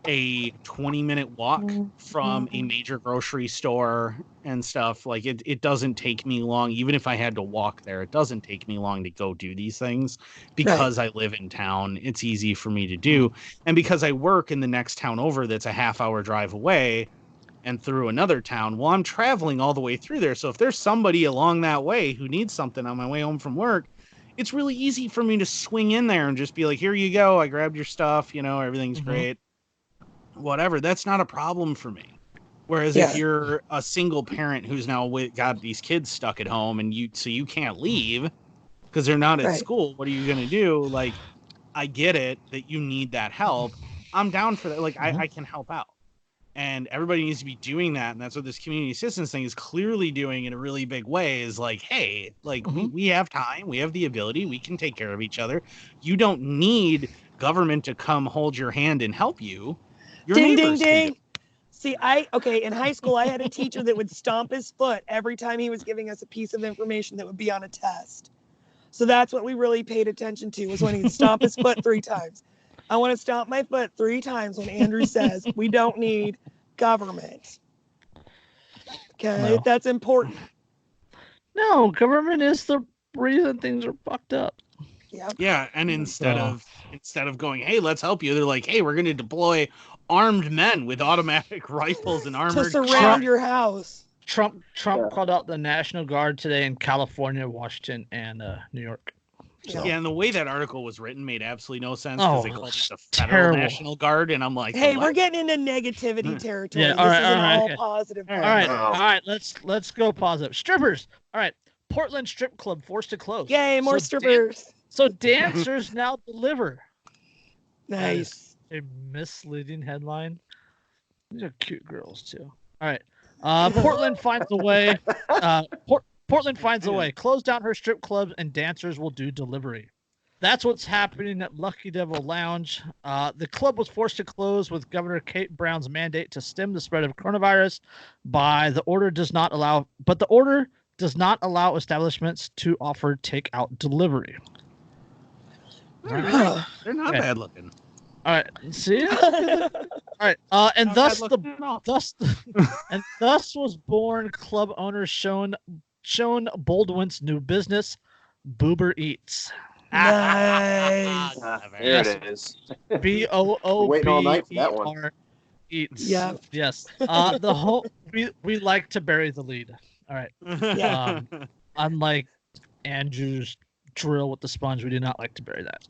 a 20-minute walk from a major grocery store and stuff. Like it doesn't take me long. Even if I had to walk there, it doesn't take me long to go do these things because I live in town. It's easy for me to do. And because I work in the next town over, that's a half-hour drive away and through another town, well, I'm traveling all the way through there. So if there's somebody along that way who needs something on my way home from work, it's really easy for me to swing in there and just be like, here you go. I grabbed your stuff, you know, everything's great. Whatever, that's not a problem for me. Whereas if you're a single parent who's now got these kids stuck at home and you can't leave because they're not at school, what are you going to do? Like, I get it that you need that help. I'm down for that. Like, I can help out. And everybody needs to be doing that. And that's what this community assistance thing is clearly doing in a really big way is like, hey, like we have time, we have the ability, we can take care of each other. You don't need government to come hold your hand and help you. Your ding, ding, ding. See, in high school, I had a teacher that would stomp his foot every time he was giving us a piece of information that would be on a test. So that's what we really paid attention to was when he'd stomp his foot 3 times. I want to stomp my foot 3 times when Andrew says we don't need government. Okay, that's important. No, government is the reason things are fucked up. Yep. Yeah, and instead of going, hey, let's help you, they're like, hey, we're going to deploy armed men with automatic rifles and armored to surround your house. Trump called out the National Guard today in California, Washington, and New York. So. Yeah, and the way that article was written made absolutely no sense because they called it the Federal terrible. National Guard, and I'm like, hey, what? we're getting into negativity territory. Yeah, This all is right, positive. All right, let's go positive. Strippers. All right, Portland strip club forced to close. Yay, more strippers. So dancers now deliver. Nice. A misleading headline. These are cute girls too. All right. Portland finds a way. Portland finds a way. Close down her strip clubs and dancers will do delivery. That's what's happening at Lucky Devil Lounge. The club was forced to close with Governor Kate Brown's mandate to stem the spread of coronavirus. The order does not allow establishments to offer takeout delivery. They're not bad looking. All right, see. All right, and thus was born club owner Sean Baldwin's new business, Boober Eats. Nice. There it is. BOOBER Eats. Yeah. Yes. The whole we like to bury the lead. All right. Yeah. Unlike Andrew's drill with the sponge, we do not like to bury that.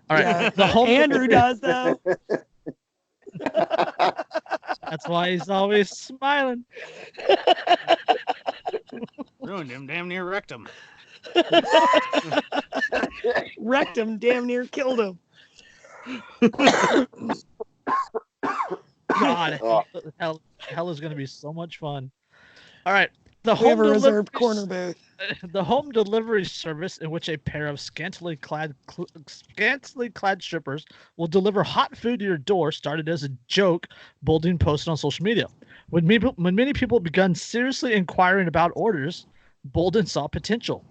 All right. Yeah. The home Andrew does though. That's why he's always smiling. Ruined him, damn near wrecked him. Wrecked him, damn near killed him. God, hell is going to be so much fun. All right. We have a reserved corner booth. The home delivery service in which a pair of scantily clad strippers will deliver hot food to your door started as a joke Bolding posted on social media. When many people began seriously inquiring about orders, Bolden saw potential.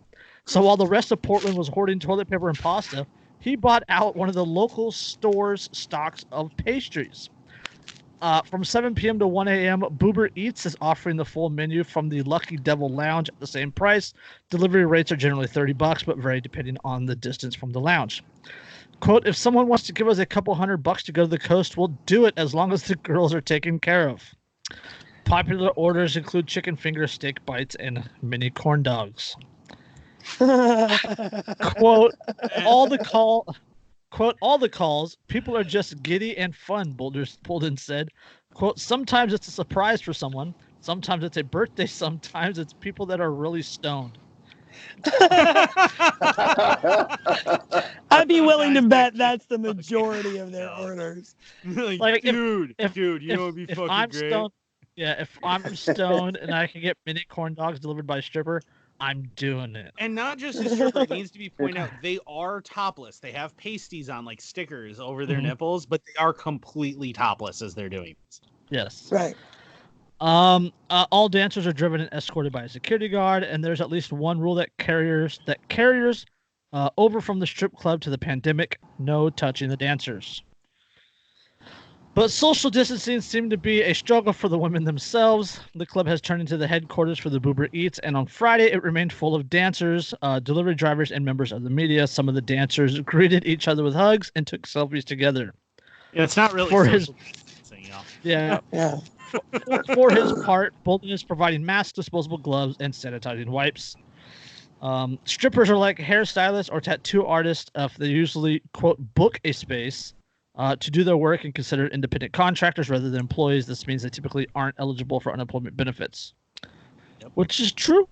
So while the rest of Portland was hoarding toilet paper and pasta, he bought out one of the local store's stocks of pastries. From 7 p.m. to 1 a.m., Boober Eats is offering the full menu from the Lucky Devil Lounge at the same price. Delivery rates are generally $30, but vary depending on the distance from the lounge. Quote, if someone wants to give us a couple $100 to go to the coast, we'll do it as long as the girls are taken care of. Popular orders include chicken finger, steak bites, and mini corn dogs. Quote, all the calls, people are just giddy and fun, Bolden said. Quote, sometimes it's a surprise for someone. Sometimes it's a birthday. Sometimes it's people that are really stoned. I'd be willing to bet that's the majority of their orders. Like, dude, you know what would be fucking I'm great? Stoned, if I'm stoned and I can get mini corn dogs delivered by a stripper, I'm doing it. And not just a stripper, it needs to be pointed out, they are topless. They have pasties on, like stickers over their nipples, but they are completely topless as they're doing this. Yes. Right. All dancers are driven and escorted by a security guard, and there's at least one rule that carriers over from the strip club to the pandemic: no touching the dancers. But social distancing seemed to be a struggle for the women themselves. The club has turned into the headquarters for the Boober Eats, and on Friday it remained full of dancers, delivery drivers, and members of the media. Some of the dancers greeted each other with hugs and took selfies together. Yeah, it's not really social distancing, y'all. Yeah. Yeah. For his part, Bolden is providing masks, disposable gloves, and sanitizing wipes. Strippers are like hairstylists or tattoo artists. They usually, quote, book a space to do their work and consider independent contractors rather than employees. This means they typically aren't eligible for unemployment benefits. Yep. Which is true.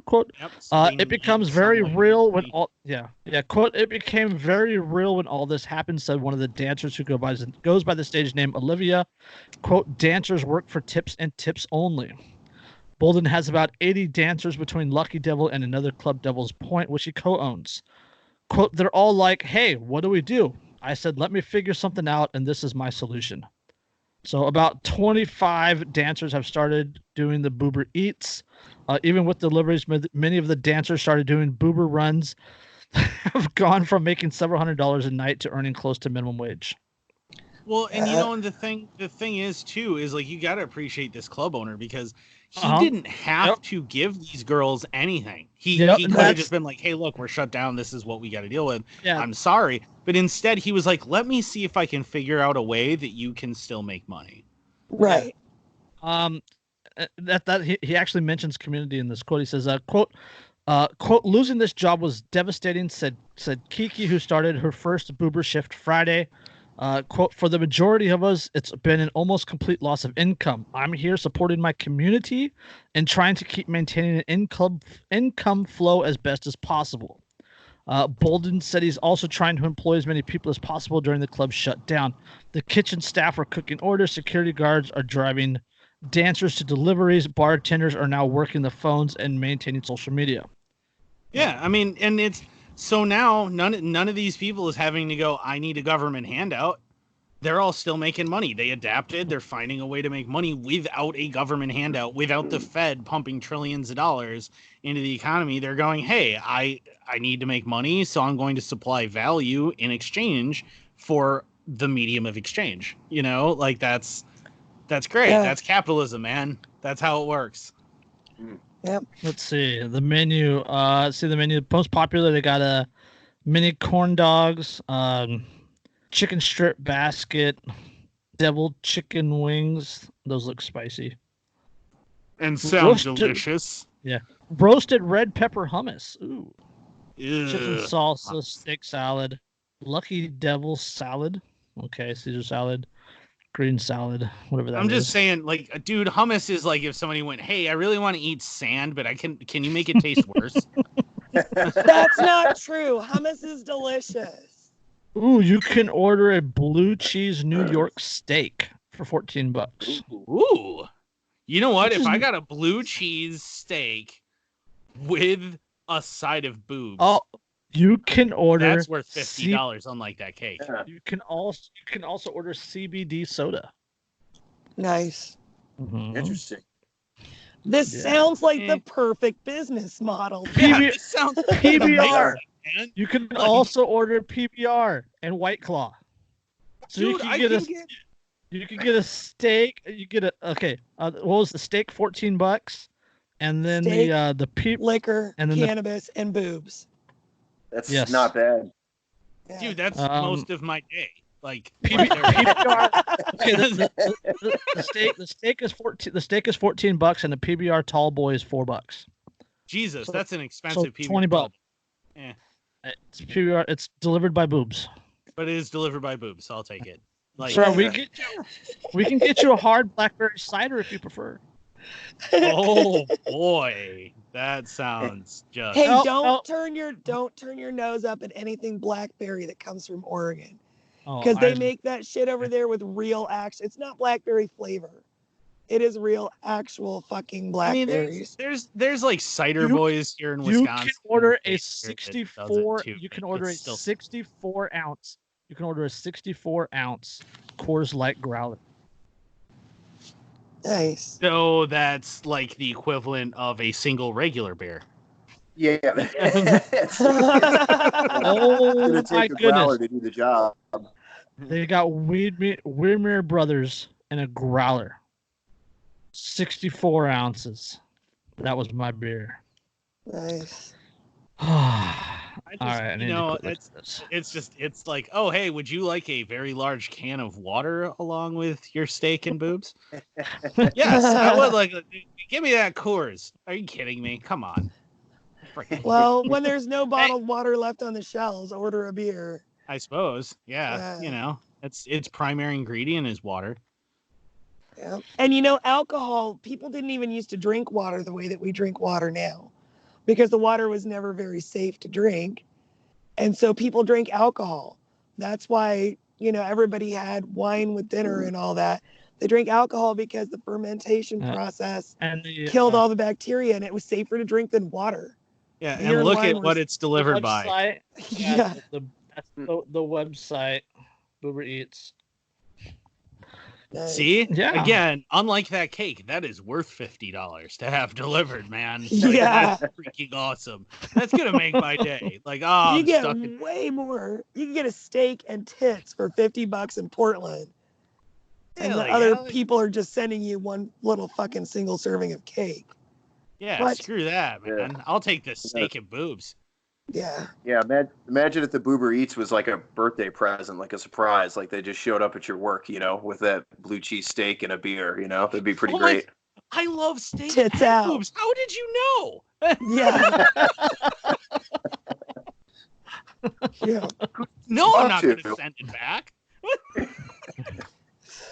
Quote, it becomes very real when quote, it became very real when all this happened, said one of the dancers who goes by the stage name Olivia. Quote, dancers work for tips and tips only. Bolden has about 80 dancers between Lucky Devil and another club, Devil's Point, which he co-owns. Quote, they're all like, hey, what do we do? I said, let me figure something out, and this is my solution. So about 25 dancers have started doing the Boober Eats. Even with deliveries, many of the dancers started doing Boober runs, have gone from making several $100s a night to earning close to minimum wage. Well, and and the thing is too, is like, you got to appreciate this club owner, because he didn't have to give these girls anything. He could have just been like, hey, look, we're shut down. This is what we got to deal with. Yeah. I'm sorry. But instead he was like, let me see if I can figure out a way that you can still make money. Right. He actually mentions community in this quote. He says, quote, losing this job was devastating, said Kiki, who started her first Boober shift Friday. Quote, for the majority of us, it's been an almost complete loss of income. I'm here supporting my community and trying to keep maintaining an income flow as best as possible. Bolden said he's also trying to employ as many people as possible during the club's shutdown. The kitchen staff are cooking orders. Security guards are driving dancers to deliveries. Bartenders are now working the phones and maintaining social media. Yeah, I mean, and it's so now none of these people is having to go, I need a government handout. They're all still making money. They adapted. They're finding a way to make money without a government handout, without the Fed pumping trillions of dollars into the economy. They're going, hey, I need to make money, so I'm going to supply value in exchange for the medium of exchange. You know, like that's great. Yeah. That's capitalism, man. That's how it works. Yep. Let's see the menu. The menu. Most popular, they got mini corn dogs, chicken strip basket, deviled chicken wings. Those look spicy and sound delicious. Yeah, roasted red pepper hummus. Ooh. Ew. Chicken salsa, steak salad, Lucky Devil salad. Okay, Caesar salad, green salad, whatever that is. I'm just saying, like, dude, hummus is like if somebody went, hey, I really want to eat sand, but can you make it taste worse? That's not true. Hummus is delicious. Ooh, you can order a blue cheese New York steak for $14. Ooh. You know what? If I got a blue cheese steak with a side of boobs. Oh, you can order. That's worth $50, unlike that cake. Yeah. You can also order CBD soda. Nice. Mm-hmm. Interesting. This sounds like the perfect business model. This sounds PBR. You can also order PBR and White Claw. So dude, you can You could get a steak. You get a what was the steak? $14, and then Steak, the peep liquor, and then cannabis, and boobs. That's Yes. not bad. Yeah. Dude, that's most of my day. Like, PBR, okay, PBR. the steak is 14. The steak is $14, and the PBR tall boy is $4. Jesus, So- that's an expensive PBR. 20 bucks. Eh, It's PBR. It's delivered by boobs. but it is delivered by boobs, so I'll take it. Like, Sir, we can get you a hard blackberry cider if you prefer. oh boy, that sounds just. Hey, Oh, don't turn your nose up at anything blackberry that comes from Oregon, Oh, because they make that shit over there with real It's not blackberry flavor. It is real, actual fucking I mean, blackberries. there's like cider boys here in You Wisconsin. can order a that does it 64. too, You can but order a it's still- 64 ounce. You can order a 64 ounce Coors Light growler. Nice. So that's like the equivalent of a single regular beer. Yeah. It's Oh gonna my take a growler goodness! to do the job. They got Weirmere Brothers and a growler. 64 ounces. That was my beer. Nice. All I just, right, I need to quit looking at this. it's like, oh, hey, would you like a very large can of water along with your steak and boobs? Yes, I would like. Give me that Coors. Are you kidding me? Come on. Freaking- Well, when there's no bottled water left on the shelves, order a beer. I suppose. Yeah, its primary ingredient is water. Yeah. And alcohol, people didn't even used to drink water the way that we drink water now, because the water was never very safe to drink. And so people drink alcohol. That's why, everybody had wine with dinner and all that. They drink alcohol because the fermentation process And the, killed all the bacteria, and it was safer to drink than water. Yeah, Beer and and look wine at were what it's delivered by. website, Yeah. That's the website. Boober Eats. Nice. See? Yeah. Again, unlike that cake, that is worth $50 to have delivered, man. Like, Yeah. That's freaking awesome. That's gonna make my day. Like, oh, You I'm get stuck in. way more. You can get a steak and tits for $50 in Portland. And the Hell other yeah. people are just sending you one little fucking single serving of cake. Yeah, What? screw that, man. Yeah. I'll take the steak and boobs. Yeah. Yeah, imagine if the Boober Eats was like a birthday present, like a surprise, like they just showed up at your work, with that blue cheese steak and a beer, that'd be pretty Oh my- great. I love steak Tits and out. boobs. How did you know? Yeah. Yeah. No, I'm not Up going to. to send it back.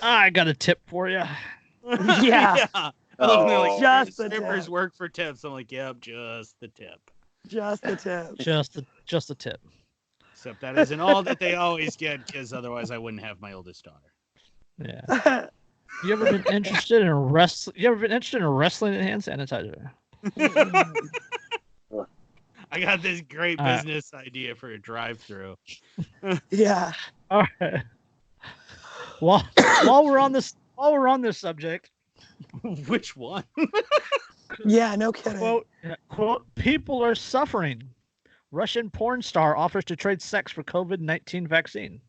I got a tip for you. Yeah. I look and they're like, Just the strippers tip. work for tips. I'm like, yep, just the tip. Just the tip. Just a tip. Except that isn't all that they always get, because otherwise I wouldn't have my oldest daughter. Yeah. You ever been interested in wrestling? You ever been interested in wrestling and hand sanitizer? I got this great All right. business idea for a drive-through. Yeah. All right. While we're on this subject, Which one? Yeah, no kidding. quote, people are suffering. Russian porn star offers to trade sex for COVID-19 vaccine.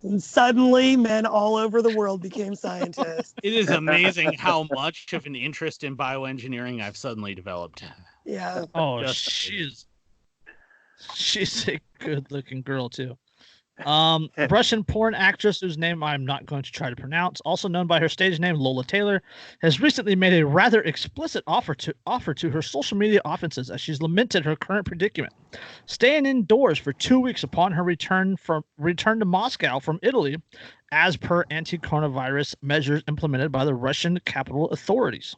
And suddenly, men all over the world became scientists. It is amazing how much of an interest in bioengineering I've suddenly developed. Yeah. Oh, Just she's a good-looking girl too. Russian porn actress whose name I'm not going to try to pronounce, also known by her stage name Lola Taylor, has recently made a rather explicit offer to her social media audiences as she's lamented her current predicament, staying indoors for 2 weeks upon her return to Moscow from Italy, as per anti-coronavirus measures implemented by the Russian capital authorities.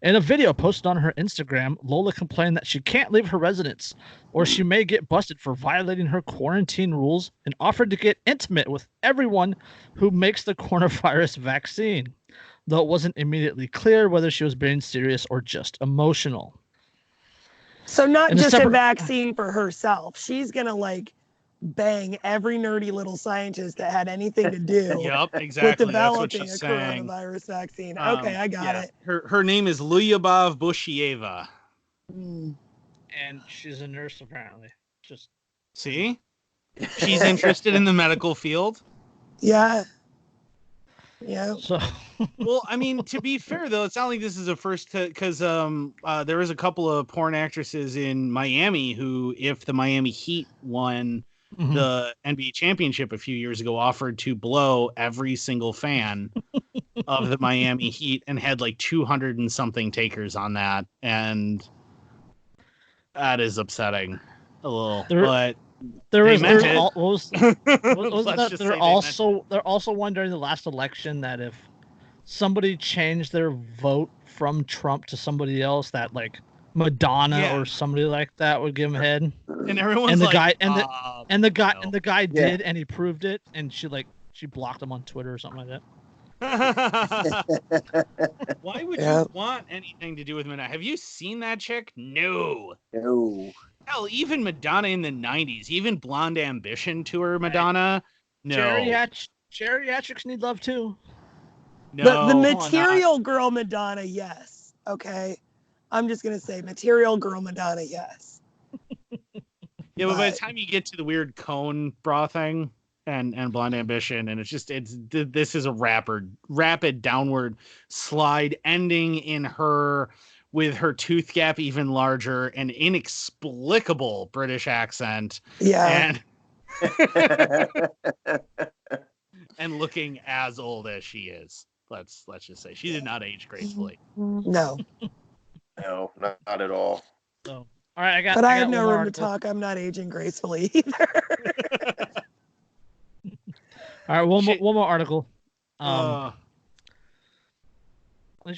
In a video posted on her Instagram, Lola complained that she can't leave her residence or she may get busted for violating her quarantine rules, and offered to get intimate with everyone who makes the coronavirus vaccine, though it wasn't immediately clear whether she was being serious or just emotional. So not In a just a separate- vaccine for herself. She's going to bang every nerdy little scientist that had anything to do Yep, with exactly. That's what developing a she's saying. coronavirus vaccine. Okay, I got Yeah. it. Her name is Lyubov Bushieva. Mm. And she's a nurse, apparently. Just See? She's interested in the medical field. Yeah. Yeah. So, Well, I mean, to be fair though, it's not like this is a first because there was a couple of porn actresses in Miami who, if the Miami Heat won the NBA championship a few years ago, offered to blow every single fan of the Miami Heat and had like 200 and something takers on that, and that is upsetting a little. But They're also one during the last election that if somebody changed their vote from Trump to somebody else, that like Madonna or somebody like that would give him head. And everyone's the guy no. did, and he proved it, and she blocked him on Twitter or something like that. Why would you want anything to do with Madonna? Have you seen that chick? No. Hell, even Madonna in the 90s, even Blonde Ambition tour Madonna. No. Geriatrics need love too. No. The material girl Madonna, yes. Okay. I'm just gonna say material girl Madonna, yes. Yeah, but by the time you get to the weird cone bra thing and Blonde Ambition, and this is a rapid downward slide ending in her with her tooth gap even larger, an inexplicable British accent. Yeah. And looking as old as she is. Let's just say she did not age gracefully. No. No, not at all. So, all right, I have no room to talk. I'm not aging gracefully either. All right, one more article. Unless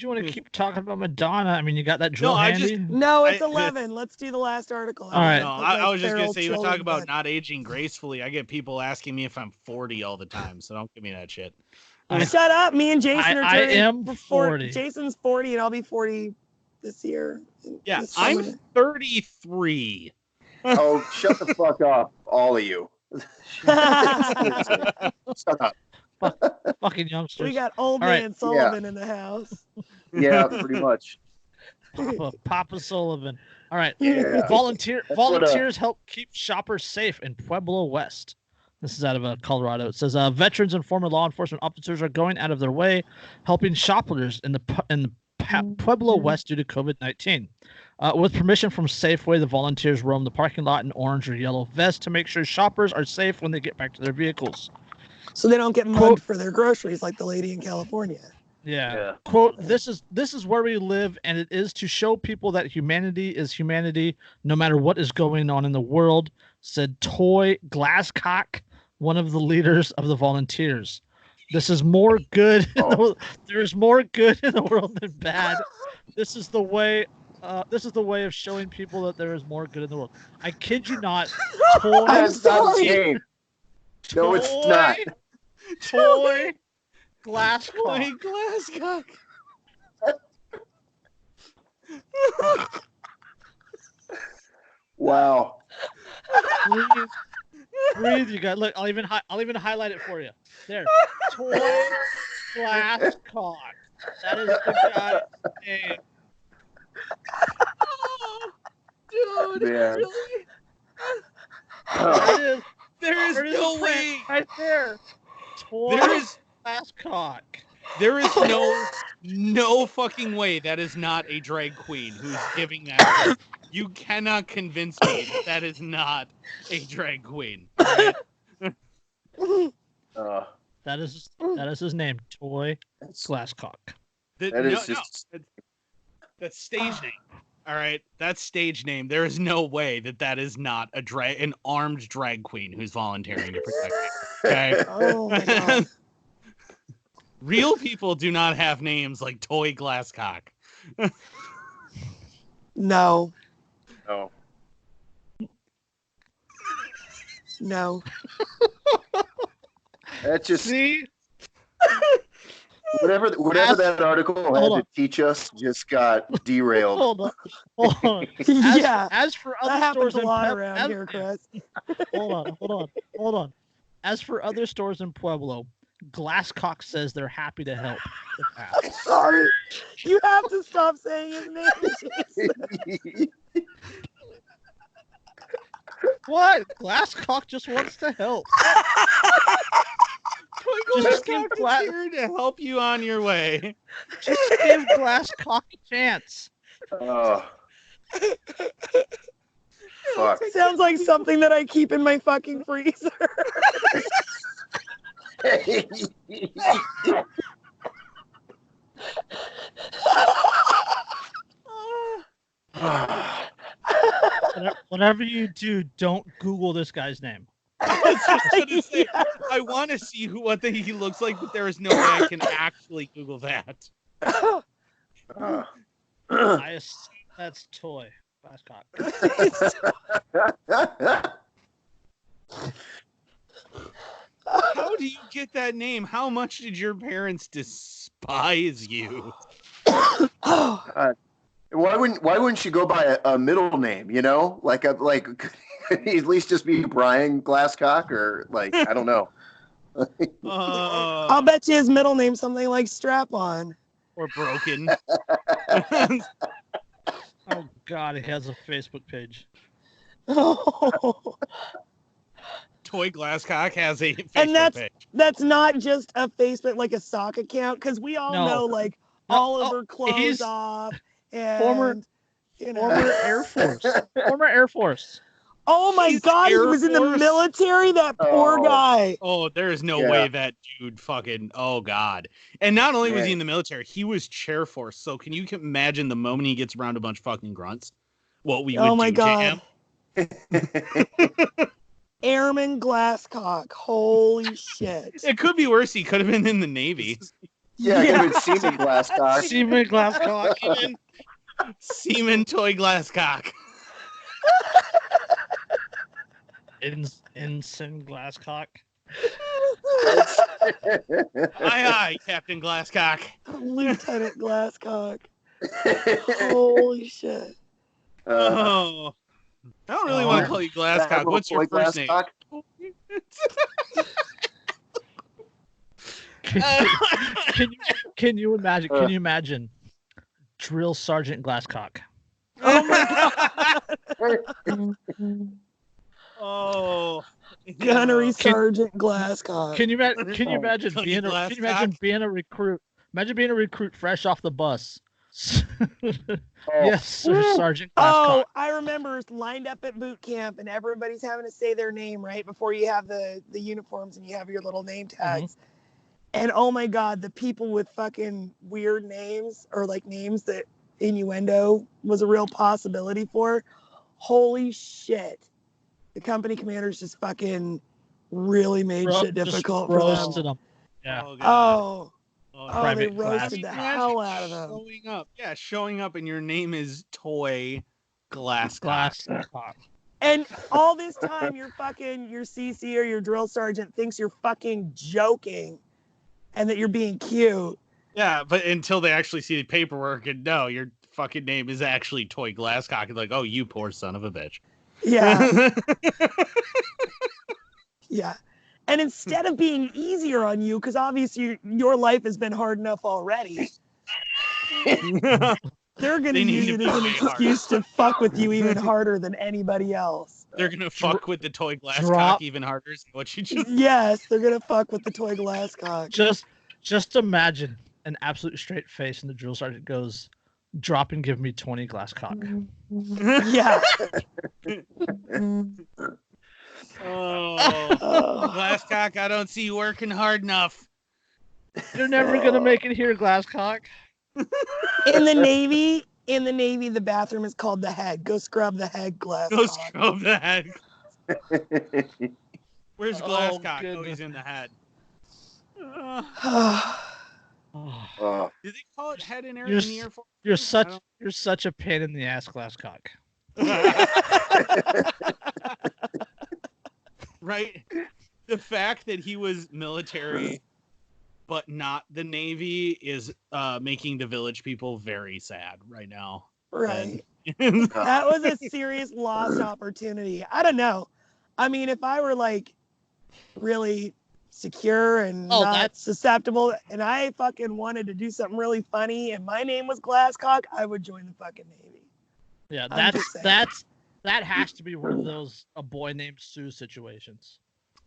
you want to keep talking about Madonna, I mean, you got that drill handy? No, it's 11. Let's do the last article. All right. I was just going to say, you were talking about not aging gracefully. I get people asking me if I'm 40 all the time, so don't give me that shit. Shut up. Me and Jason are turning. I am 40. Jason's 40, and I'll be 40 this year. Yeah, I'm 33. Oh, shut the fuck up, all of you. Shut up. Fucking youngsters. We got old man Sullivan in the house. Yeah, pretty much. Papa Sullivan. All right. Yeah. Volunteers help keep shoppers safe in Pueblo West. This is out of Colorado. It says veterans and former law enforcement officers are going out of their way helping shoppers in the Pueblo West due to COVID-19. With permission from Safeway, the volunteers roam the parking lot in orange or yellow vests to make sure shoppers are safe when they get back to their vehicles. So they don't get mugged for their groceries like the lady in California. Yeah. Quote, this is where we live, and it is to show people that humanity is humanity no matter what is going on in the world, said Toy Glasscock, one of the leaders of the volunteers. This is more good. There's more good in the world than bad. This is the way of showing people that there is more good in the world. I kid you not. Toy, That's not the game. No, it's not. Toy Glasscock. Toy Glasscock. Wow. Breathe, you guys. Look, I'll even highlight it for you. There. Toy Glasscock. That is the guy's name. Oh, dude, Man. really? There is no way. Right there. Toy Glasscock. There is no fucking way that is not a drag queen who's giving that. You cannot convince me that is not a drag queen. Right? That is his name, Toy Glasscock. That's stage name. All right, that's stage name. There is no way that is not an armed drag queen who's volunteering to protect me. Okay. Oh my God. Real people do not have names like Toy Glasscock. No. No. No. That's just See? whatever that article had to teach us just got derailed. Hold on. As for other that happens stores a lot in around here, Chris. Hold on. As for other stores in Pueblo, Glasscock says they're happy to help. Sorry. You have to stop saying his name. What? Glasscock just wants to help. Just give Glasscock is here to help you on your way. Just give Glasscock a chance. Oh. Fuck. Sounds like something that I keep in my fucking freezer. Whatever you do, don't Google this guy's name. I was just gonna say, I want to see what he looks like, but there is no way I can actually Google that. I assume that's Toy Glasscock. How do you get that name? How much did your parents despise you? Why wouldn't she go by a middle name? You know, like could he at least just be Brian Glasscock, or like I don't know. I'll bet you his middle name's something like Strap On. Or Broken. Oh God, he has a Facebook page. Oh. Toy Glasscock has a Facebook And page. that's not just a Facebook, like a sock account, because we all know, like, all of her clothes off and former Air Force. Former Air Force. Oh my God, he was in the military. That poor guy. Oh, there is no way that dude fucking. Oh God! And not only was he in the military, he was chair force. So can you imagine the moment he gets around a bunch of fucking grunts? What we would do to him? Airman Glasscock. Holy shit! It could be worse. He could have been in the Navy. Yeah, he could have been Seaman Glasscock. Seaman Glasscock. Seaman Toy Glasscock. Ensign Glasscock. Aye, Captain Glasscock. Lieutenant Glasscock. Holy shit. I don't really want to call you Glasscock. What's your first name? Can you imagine? Can you imagine? Drill Sergeant Glasscock. Oh my God. Oh, Gunnery Sergeant Glasscock. Can you imagine being a recruit? Imagine being a recruit fresh off the bus. Yes, sir, Sergeant Glasscock. Oh, I remember lined up at boot camp and everybody's having to say their name right before you have the uniforms and you have your little name tags. Mm-hmm. And oh my God, the people with fucking weird names or like names that innuendo was a real possibility for. Holy shit. The company commanders just fucking really made shit difficult for roasted them. Yeah. Oh, they roasted the hell out of them. Showing up and your name is Toy Glasscock. And all this time your CC or your drill sergeant thinks you're fucking joking and that you're being cute. Yeah, but until they actually see the paperwork and no, your fucking name is actually Toy Glasscock. And like, oh, you poor son of a bitch. Yeah. Yeah. And instead of being easier on you, because obviously your life has been hard enough already, they're going to use it as an excuse to fuck with you even harder than anybody else. They're going to fuck with the Toy Glasscock even harder. What you just... Yes, they're going to fuck with the Toy Glasscock. Just imagine an absolute straight face and the drill sergeant goes, drop and give me 20 Glasscock. Yeah. Glasscock, I don't see you working hard enough. You're never gonna make it here, Glasscock. In the Navy, the bathroom is called the head. Go scrub the head, Glasscock. Go scrub the head. Where's Glasscock? Oh, he's in the head. Did they call it head in the Air Force? You're such a pain in the ass, Glasscock. Right? The fact that he was military but not the Navy is making the village people very sad right now. Right. That was a serious lost opportunity. I don't know. I mean, if I were like really secure and not susceptible and I fucking wanted to do something really funny and my name was Glasscock, I would join the fucking Navy. Yeah, that has to be one of those a boy named Sue situations.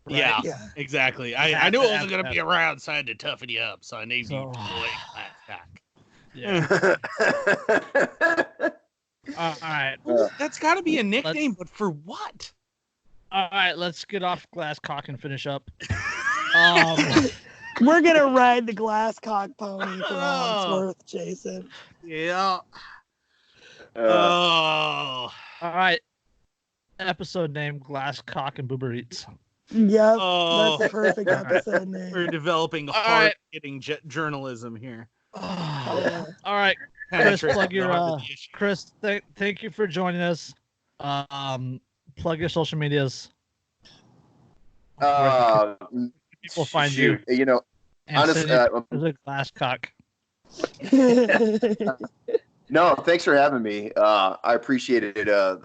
Right? Yeah, Yeah. exactly. I knew I wasn't going to be around, so I had to toughen you up. So I named you Boy Glasscock. Yeah. All right. That's got to be a nickname, but for what? All right. Let's get off Glasscock and finish up. We're gonna ride the Glasscock pony for all it's worth, Jason. Yeah. All right. Episode name: Glasscock and Boober Eats. Yep, Oh. that's a perfect episode name. We're developing hard-hitting journalism here. All right, Chris, plug your Chris. Thank you for joining us. Plug your social medias. People find you. You know, and honestly, a Glasscock. No, thanks for having me. I appreciate it. I've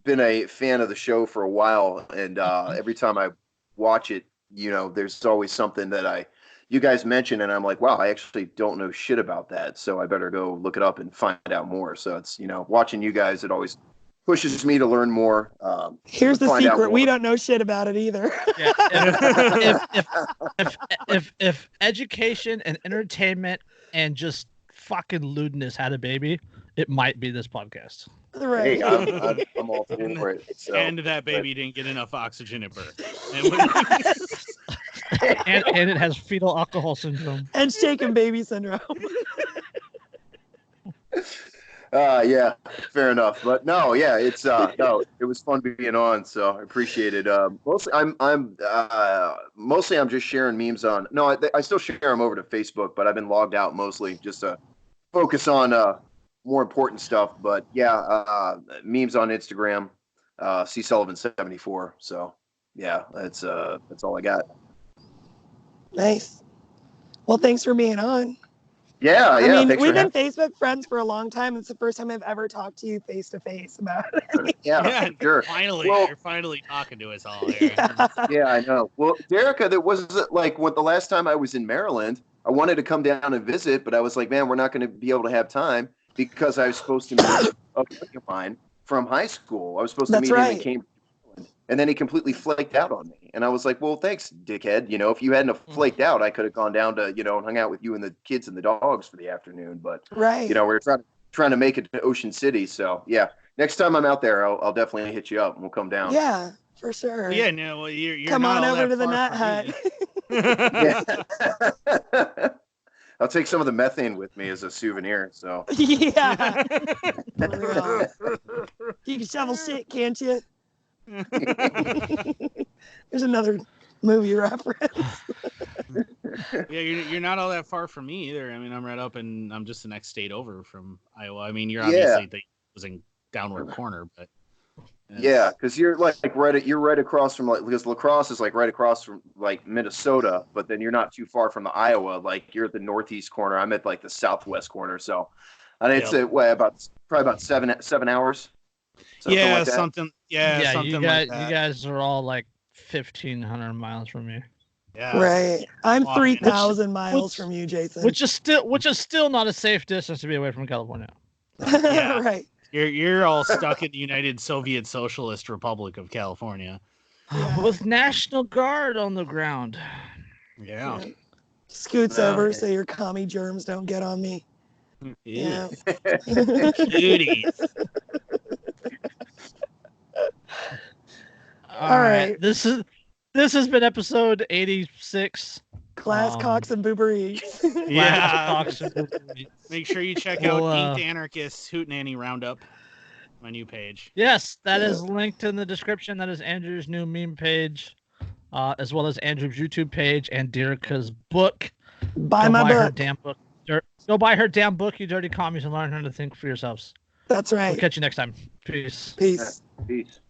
been a fan of the show for a while, and every time I watch it, you know, there's always something that you guys mention, and I'm like, wow, I actually don't know shit about that, so I better go look it up and find out more. So it's, you know, watching you guys, it always pushes me to learn more. Here's the secret: we don't know shit about it either. Yeah, if education and entertainment and just fucking lewdness had a baby, it might be this podcast. Right. Hey, I'm all for it. So, and that baby didn't get enough oxygen at birth. and it has fetal alcohol syndrome. And shaken baby syndrome. Yeah, fair enough. But no, yeah, it's no, it was fun being on, so I appreciate it. Mostly I'm just sharing memes on. No, I still share them over to Facebook, but I've been logged out mostly just to focus on more important stuff. But yeah, memes on Instagram, C Sullivan 74. So yeah, that's all I got. Nice. Well, thanks for being on. Yeah, I mean, thanks we've for been Facebook friends for a long time. It's the first time I've ever talked to you face to face about it. Yeah, sure. Finally, Well, you're finally talking to us all here. Yeah, I know. Well, Derica, that was like when the last time I was in Maryland, I wanted to come down and visit, but I was like, man, we're not going to be able to have time because I was supposed to meet a buddy of mine from high school. I was supposed to meet him in Cambridge, and then he completely flaked out on me. And I was like, well, thanks, dickhead. You know, if you hadn't have flaked out, I could have gone down to, you know, and hung out with you and the kids and the dogs for the afternoon. But, you know, we're trying to make it to Ocean City. So, yeah, next time I'm out there, I'll definitely hit you up and we'll come down. Yeah, for sure. Yeah, no, well, you're come not on all over that to the far Nut Hut. Yeah. I'll take some of the methane with me as a souvenir. So yeah. You can shovel shit, can't you? There's another movie reference. Yeah, you're not all that far from me either. I mean, I'm right up, and I'm just the next state over from Iowa. I mean, you're obviously the opposing downward corner, but yeah, because you're you're right across from because La Crosse is like right across from like Minnesota, but then you're not too far from the Iowa. Like you're at the northeast corner. I'm at like the southwest corner. So, and it's probably about 7 hours. Something you guys are all like 1,500 miles from me. Yeah. Right. I'm 3,000 miles from you, Jason. Which is still not a safe distance to be away from California. Yeah. Right. You're all stuck in the United Soviet Socialist Republic of California. Yeah. With National Guard on the ground. Yeah. Scoots over so your commie germs don't get on me. Yeah. Cuties. All right. This has been episode 86. Glasscocks and Boober Eats. Yeah. Make sure you check out Inked Anarchist's Hootenanny Roundup, my new page. Yes, that is linked in the description. That is Andrew's new meme page, as well as Andrew's YouTube page and Derica's book. Buy my book. Her damn book. Go buy her damn book, you dirty commies, and learn how to think for yourselves. That's right. We'll catch you next time. Peace. Peace. Peace.